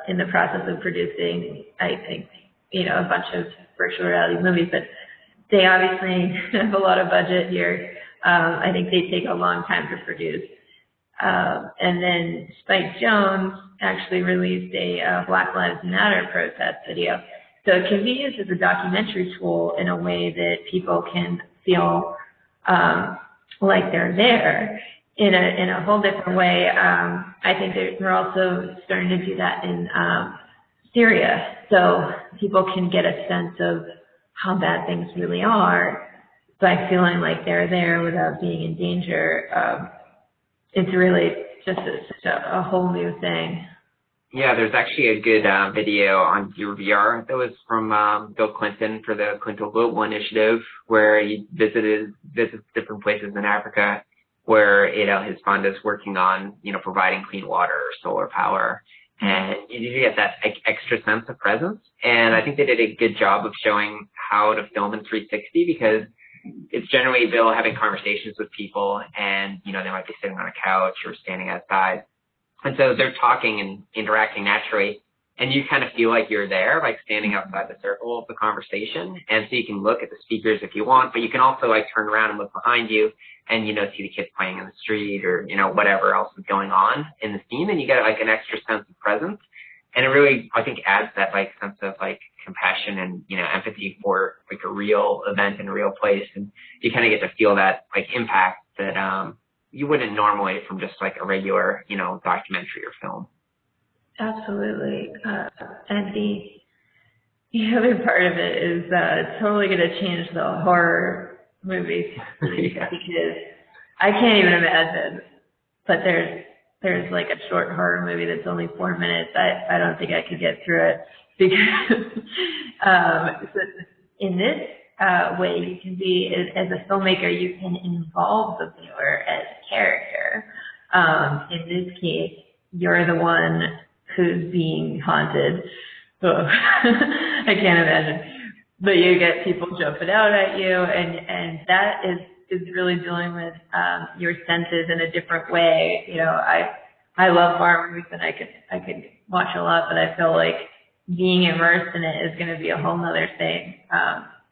in the process of producing, I think, a bunch of virtual reality movies, but they obviously have a lot of budget here. I think they take a long time to produce. And then Spike Jonze actually released a Black Lives Matter protest video. So it can be used as a documentary tool in a way that people can feel like they're there in a whole different way. I think they're also starting to do that in Syria, so people can get a sense of how bad things really are by feeling like they're there without being in danger. It's really just a whole new thing. Yeah, there's actually a good video on VR that was from Bill Clinton for the Clinton Global Initiative, where he visits different places in Africa where, his fund is working on, providing clean water or solar power. And you get that extra sense of presence. And I think they did a good job of showing how to film in 360 because it's generally Bill having conversations with people and, they might be sitting on a couch or standing outside. And so they're talking and interacting naturally. And you kind of feel like you're there, like standing outside the circle of the conversation. And so you can look at the speakers if you want, but you can also like turn around and look behind you and, see the kids playing in the street or, whatever else is going on in the scene. And you get like an extra sense of presence. And it really, I think, adds that like sense of like compassion and, empathy for like a real event in a real place. And you kind of get to feel that like impact that you wouldn't normally from just like a regular, documentary or film. Absolutely. And the other part of it is it's totally going to change the horror movies Yeah. because I can't even imagine. But there's like a short horror movie that's only 4 minutes. I don't think I could get through it because so in this way you can be, as a filmmaker, you can involve the viewer as a character. In this case, you're the one who's being haunted. Oh, I can't imagine. But you get people jumping out at you, and that is really dealing with your senses in a different way. I love horror movies and I could watch a lot, but I feel like being immersed in it is going to be a whole nother thing.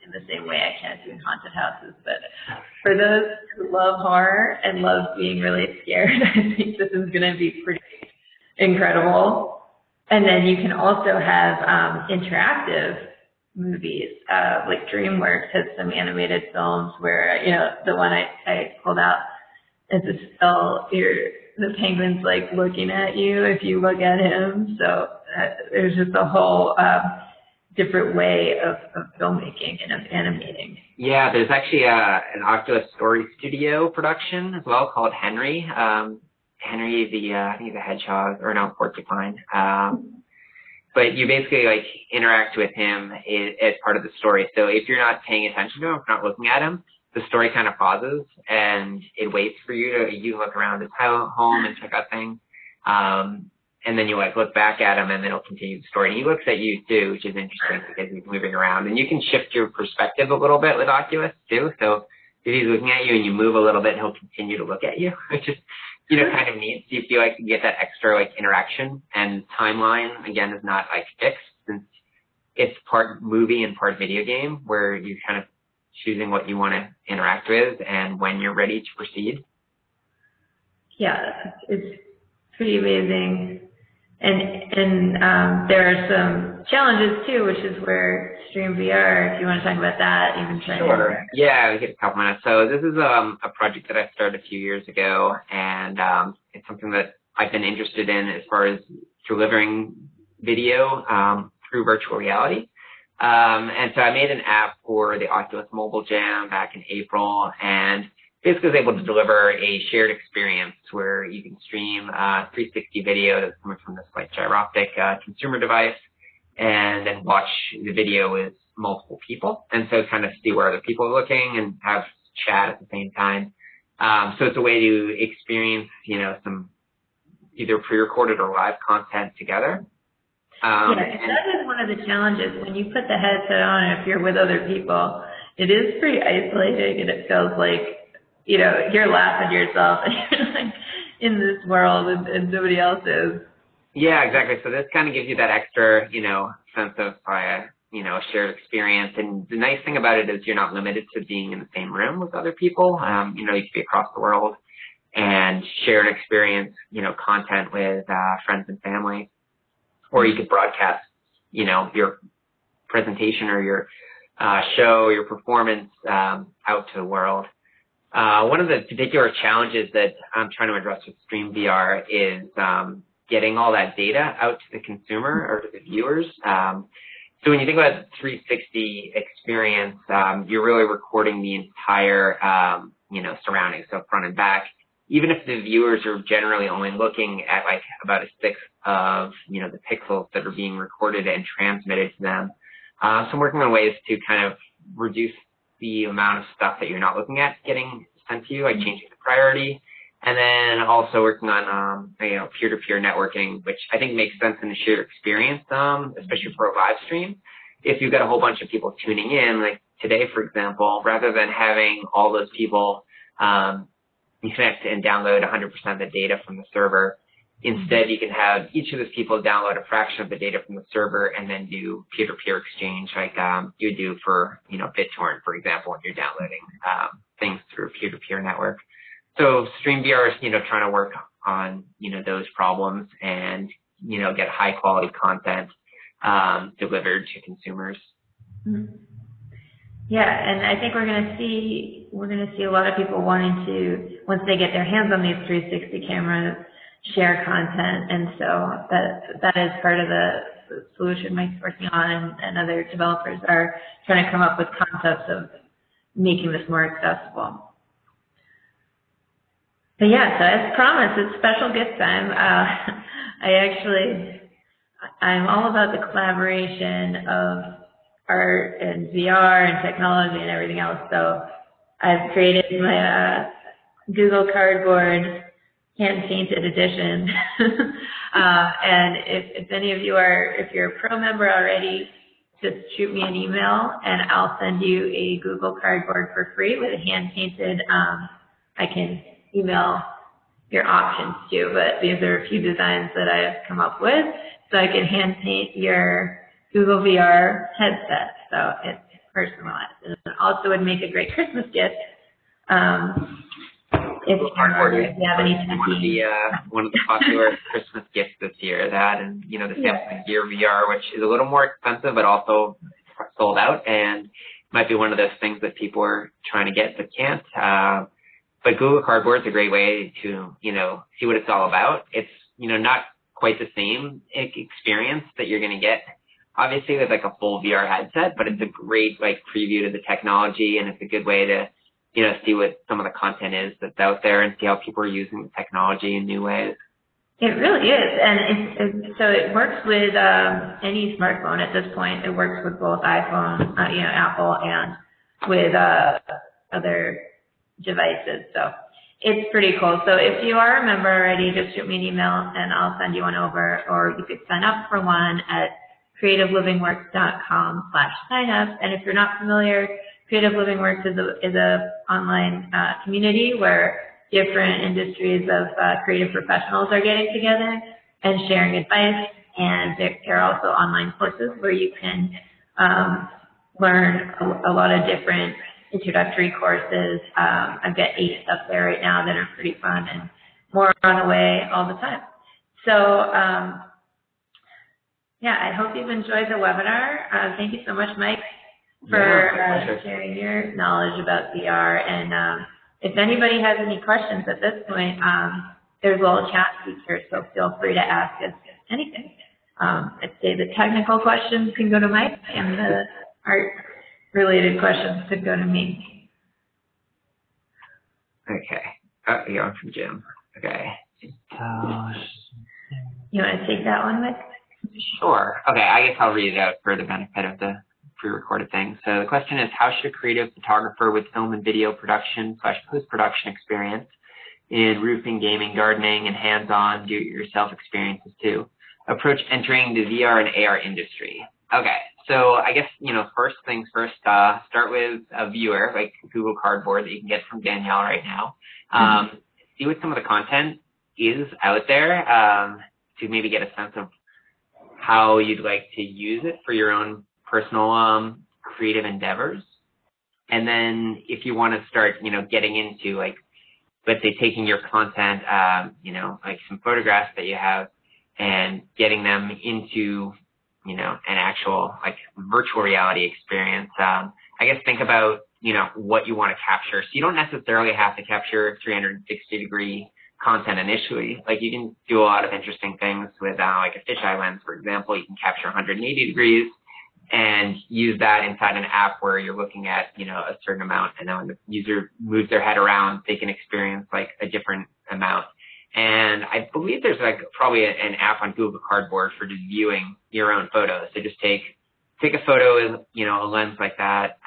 In the same way I can't do haunted houses, but for those who love horror and love being really scared, I think this is going to be pretty incredible. And then you can also have interactive movies, like DreamWorks has some animated films where, the one I pulled out is a still, the penguin's like looking at you if you look at him. So there's just a whole different way of filmmaking and of animating. Yeah, there's actually an Oculus Story Studio production as well called Henry. Henry, I think he's a hedgehog, or no, porcupine. But you basically like interact with him as part of the story. So if you're not paying attention to him, if you're not looking at him, the story kind of pauses and it waits for you to look around his home and check out things. And then you like look back at him and then he'll continue the story. And he looks at you too, which is interesting because he's moving around. And you can shift your perspective a little bit with Oculus too. So if he's looking at you and you move a little bit, he'll continue to look at you, which is, kind of neat. So you feel like you get that extra like interaction, and timeline again is not like fixed since it's part movie and part video game where you're kind of choosing what you want to interact with and when you're ready to proceed. Yeah, it's pretty amazing. And there are some challenges too, which is where Stream VR, if you want to talk about that, even trying Sure. Yeah, we get a couple minutes. So this is a project that I started a few years ago, and it's something that I've been interested in as far as delivering video through virtual reality. And so I made an app for the Oculus Mobile Jam back in April, and basically was able to deliver a shared experience where you can stream 360 video that's coming from this like gyroptic consumer device, and then watch the video with multiple people, and so kind of see where other people are looking and have chat at the same time. So it's a way to experience, some either pre-recorded or live content together. Yeah, that is one of the challenges when you put the headset on. If you're with other people, it is pretty isolating, and it feels like you're laughing to yourself and you're like in this world and nobody else is. Yeah, exactly. So this kind of gives you that extra, sense of a shared experience. And the nice thing about it is you're not limited to being in the same room with other people. You can be across the world and share an experience, content with friends and family. Or you could broadcast, your presentation or your show, your performance out to the world. One of the particular challenges that I'm trying to address with Stream VR is getting all that data out to the consumer or to the viewers. So when you think about 360 experience, you're really recording the entire, surroundings, so front and back. Even if the viewers are generally only looking at like about a sixth of, the pixels that are being recorded and transmitted to them. So I'm working on ways to kind of reduce the amount of stuff that you're not looking at getting sent to you, like changing the priority. And then also working on, peer-to-peer networking, which I think makes sense in the shared experience, especially for a live stream. If you've got a whole bunch of people tuning in, like today, for example, rather than having all those people, you connect and download 100% of the data from the server. Instead, you can have each of those people download a fraction of the data from the server and then do peer-to-peer exchange like you do for, BitTorrent, for example, when you're downloading things through a peer-to-peer network. So StreamVR is, trying to work on, those problems and, get high-quality content delivered to consumers. Mm-hmm. Yeah, and I think we're going to see a lot of people wanting to, once they get their hands on these 360 cameras, share content, and so that is part of the solution Mike's working on, and other developers are trying to come up with concepts of making this more accessible. But yeah, so as promised, it's special gift time. I'm all about the collaboration of art and VR and technology and everything else. So I've created my Google Cardboard hand-painted edition. And if any of you if you're a pro member already, just shoot me an email and I'll send you a Google Cardboard for free with a hand-painted, I can email your options too, but these are a few designs that I have come up with. So I can hand-paint your Google VR headset, so it's personalized. And it also would make a great Christmas gift if you have any one of the popular Christmas gifts this year. That and the Samsung Gear VR, which is a little more expensive, but also sold out, and might be one of those things that people are trying to get but can't. But Google Cardboard is a great way to see what it's all about. It's not quite the same experience that you're going to get obviously with like a full VR headset, but it's a great like preview to the technology, and it's a good way to see what some of the content is that's out there and see how people are using the technology in new ways. It really is, and so it works with any smartphone at this point. It works with both iPhone, Apple, and with other devices. So it's pretty cool. So if you are a member already, just shoot me an email and I'll send you one over, or you could sign up for one at creativelivingworks.com/signup. And if you're not familiar, Creative Living Works is a online community where different industries of creative professionals are getting together and sharing advice. And there are also online courses where you can learn a lot of different introductory courses. I've got 8 up there right now that are pretty fun, and more on the way all the time. So Yeah, I hope you've enjoyed the webinar. Thank you so much, Mike, for sharing your knowledge about VR. And if anybody has any questions at this point, there's a little chat feature, so feel free to ask us anything. I'd say the technical questions can go to Mike, and the art-related questions could go to me. Okay. Oh, you're on from Jim. Okay. You want to take that one, Mike? Sure. Okay, I guess I'll read it out for the benefit of the pre-recorded thing. So the question is, how should a creative photographer with film and video production / post-production experience in roofing, gaming, gardening, and hands-on do-it-yourself experiences too approach entering the VR and AR industry? Okay, so I guess, first things first, start with a viewer, like Google Cardboard that you can get from Danielle right now. See what some of the content is out there to maybe get a sense of how you'd like to use it for your own personal creative endeavors. And then if you want to start, getting into, like, let's say taking your content, like some photographs that you have and getting them into, an actual, like, virtual reality experience, I guess think about, what you want to capture. So you don't necessarily have to capture 360-degree content initially. Like, you can do a lot of interesting things with like a fisheye lens, for example. You can capture 180 degrees and use that inside an app where you're looking at, a certain amount, and then when the user moves their head around, they can experience like a different amount. And I believe there's like probably an app on Google Cardboard for just viewing your own photos. So just take a photo with, a lens like that,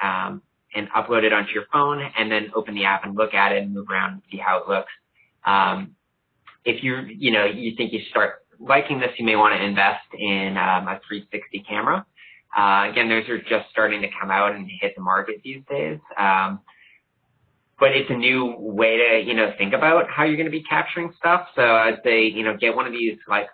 and upload it onto your phone, and then open the app and look at it and move around and see how it looks. If you think you start liking this, you may want to invest in a 360 camera. Again, those are just starting to come out and hit the market these days. But it's a new way to, think about how you're going to be capturing stuff. So I'd say, get one of these like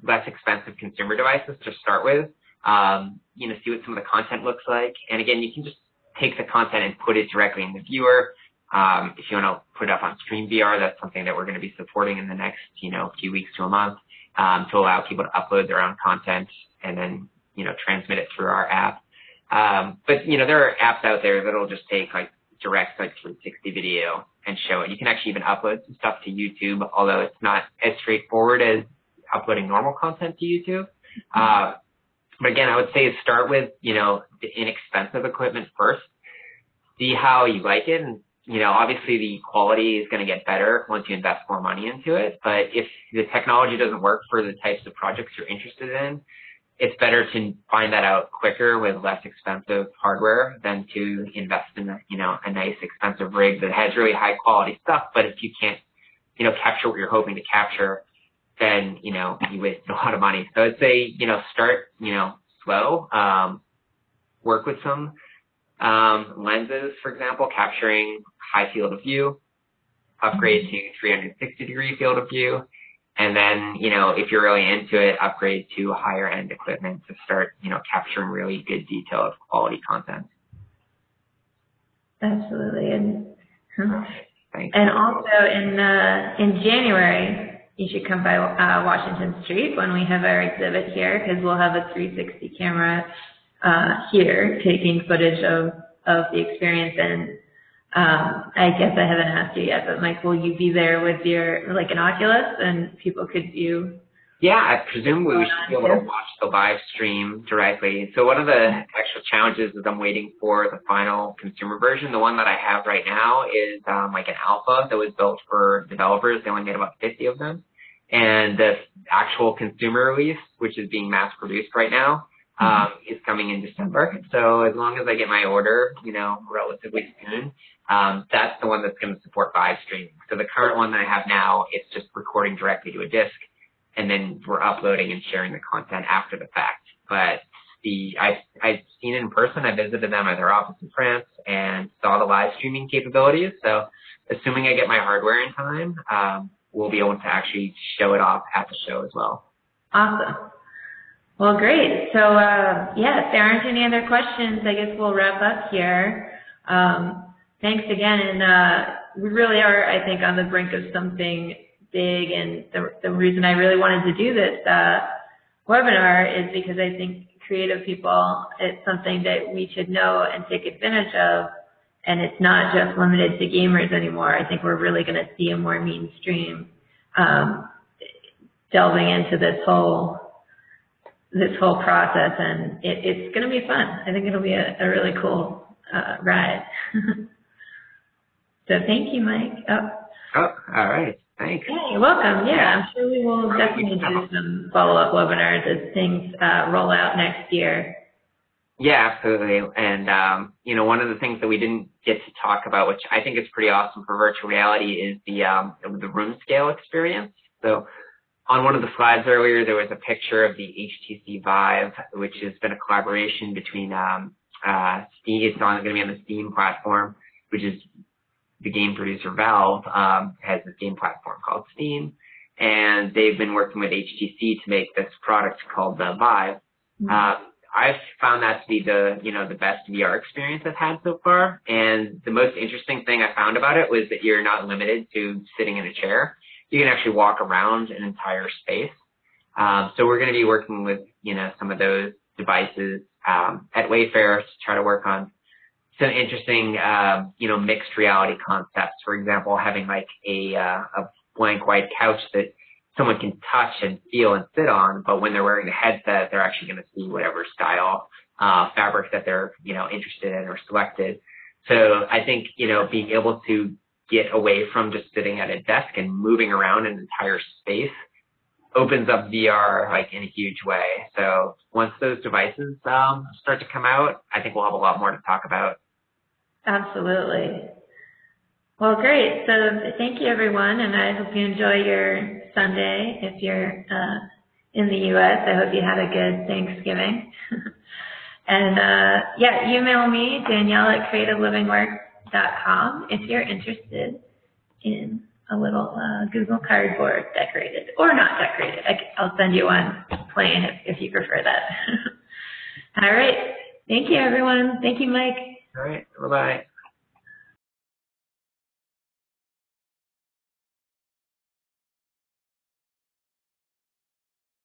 less expensive consumer devices to start with. See what some of the content looks like. And again, you can just take the content and put it directly in the viewer. If you want to put it up on Stream VR, that's something that we're going to be supporting in the next, few weeks to a month, to allow people to upload their own content and then, transmit it through our app. But, there are apps out there that'll just take like direct like 360 video and show it. You can actually even upload some stuff to YouTube, although it's not as straightforward as uploading normal content to YouTube. But again, I would say start with, the inexpensive equipment first. See how you like it. And, obviously the quality is going to get better once you invest more money into it. But if the technology doesn't work for the types of projects you're interested in, it's better to find that out quicker with less expensive hardware than to invest in a nice expensive rig that has really high quality stuff. But if you can't, capture what you're hoping to capture, then, you waste a lot of money. So I'd say, start, slow, work with some lenses, for example, capturing high field of view, upgrade to 360-degree field of view, and then, if you're really into it, upgrade to higher end equipment to start, capturing really good detailed quality content. Absolutely. And also in January, you should come by Washington Street when we have our exhibit here, because we'll have a 360 camera here taking footage of the experience. And I guess I haven't asked you yet, but Mike, will you be there with your, like, an Oculus and people could view? Yeah, I presume we should be able to watch the live stream directly. So one of the actual challenges is I'm waiting for the final consumer version. The one that I have right now is like an alpha that was built for developers. They only made about 50 of them. And the actual consumer release, which is being mass produced right now, is coming in December. So as long as I get my order, relatively soon, that's the one that's going to support live streaming. So the current one that I have now, it's just recording directly to a disk, and then we're uploading and sharing the content after the fact. But I've seen it in person. I visited them at their office in France and saw the live streaming capabilities. So assuming I get my hardware in time, we'll be able to actually show it off at the show as well. Awesome. Well, great. So, if there aren't any other questions, I guess we'll wrap up here. Thanks again. And we really are, I think, on the brink of something big. And the reason I really wanted to do this webinar is because I think creative people, it's something that we should know and take advantage of, and it's not just limited to gamers anymore. I think we're really going to see a more mainstream delving into this whole process, and it's going to be fun. I think it'll be a really cool ride. So thank you, Mike. Oh, all right. Thanks. Yeah, you're welcome. Yeah, I'm sure we will definitely do some follow-up webinars as things roll out next year. Yeah, absolutely. And, you know, one of the things that we didn't get to talk about, which I think is pretty awesome for virtual reality, is the room scale experience. So on one of the slides earlier, there was a picture of the HTC Vive, which has been a collaboration between Steam. It's going to be on the Steam platform, which is the game producer Valve has this game platform called Steam, and they've been working with HTC to make this product called the Vive. I've found that to be the best VR experience I've had so far, and the most interesting thing I found about it was that you're not limited to sitting in a chair. You can actually walk around an entire space. So we're going to be working with some of those devices at Wayfair to try to work on some interesting, mixed reality concepts. For example, having like a blank white couch that someone can touch and feel and sit on, but when they're wearing a headset, they're actually going to see whatever style fabric that they're, interested in or selected. So I think, being able to get away from just sitting at a desk and moving around an entire space opens up VR like in a huge way. So once those devices start to come out, I think we'll have a lot more to talk about. Absolutely. Well, great. So thank you, everyone, and I hope you enjoy your Sunday. If you're in the U.S., I hope you had a good Thanksgiving. And, email me, Danielle@creativelivingworks.com, if you're interested in a little Google Cardboard decorated, or not decorated. I'll send you one plain if you prefer that. All right. Thank you, everyone. Thank you, Mike. All right. Bye-bye.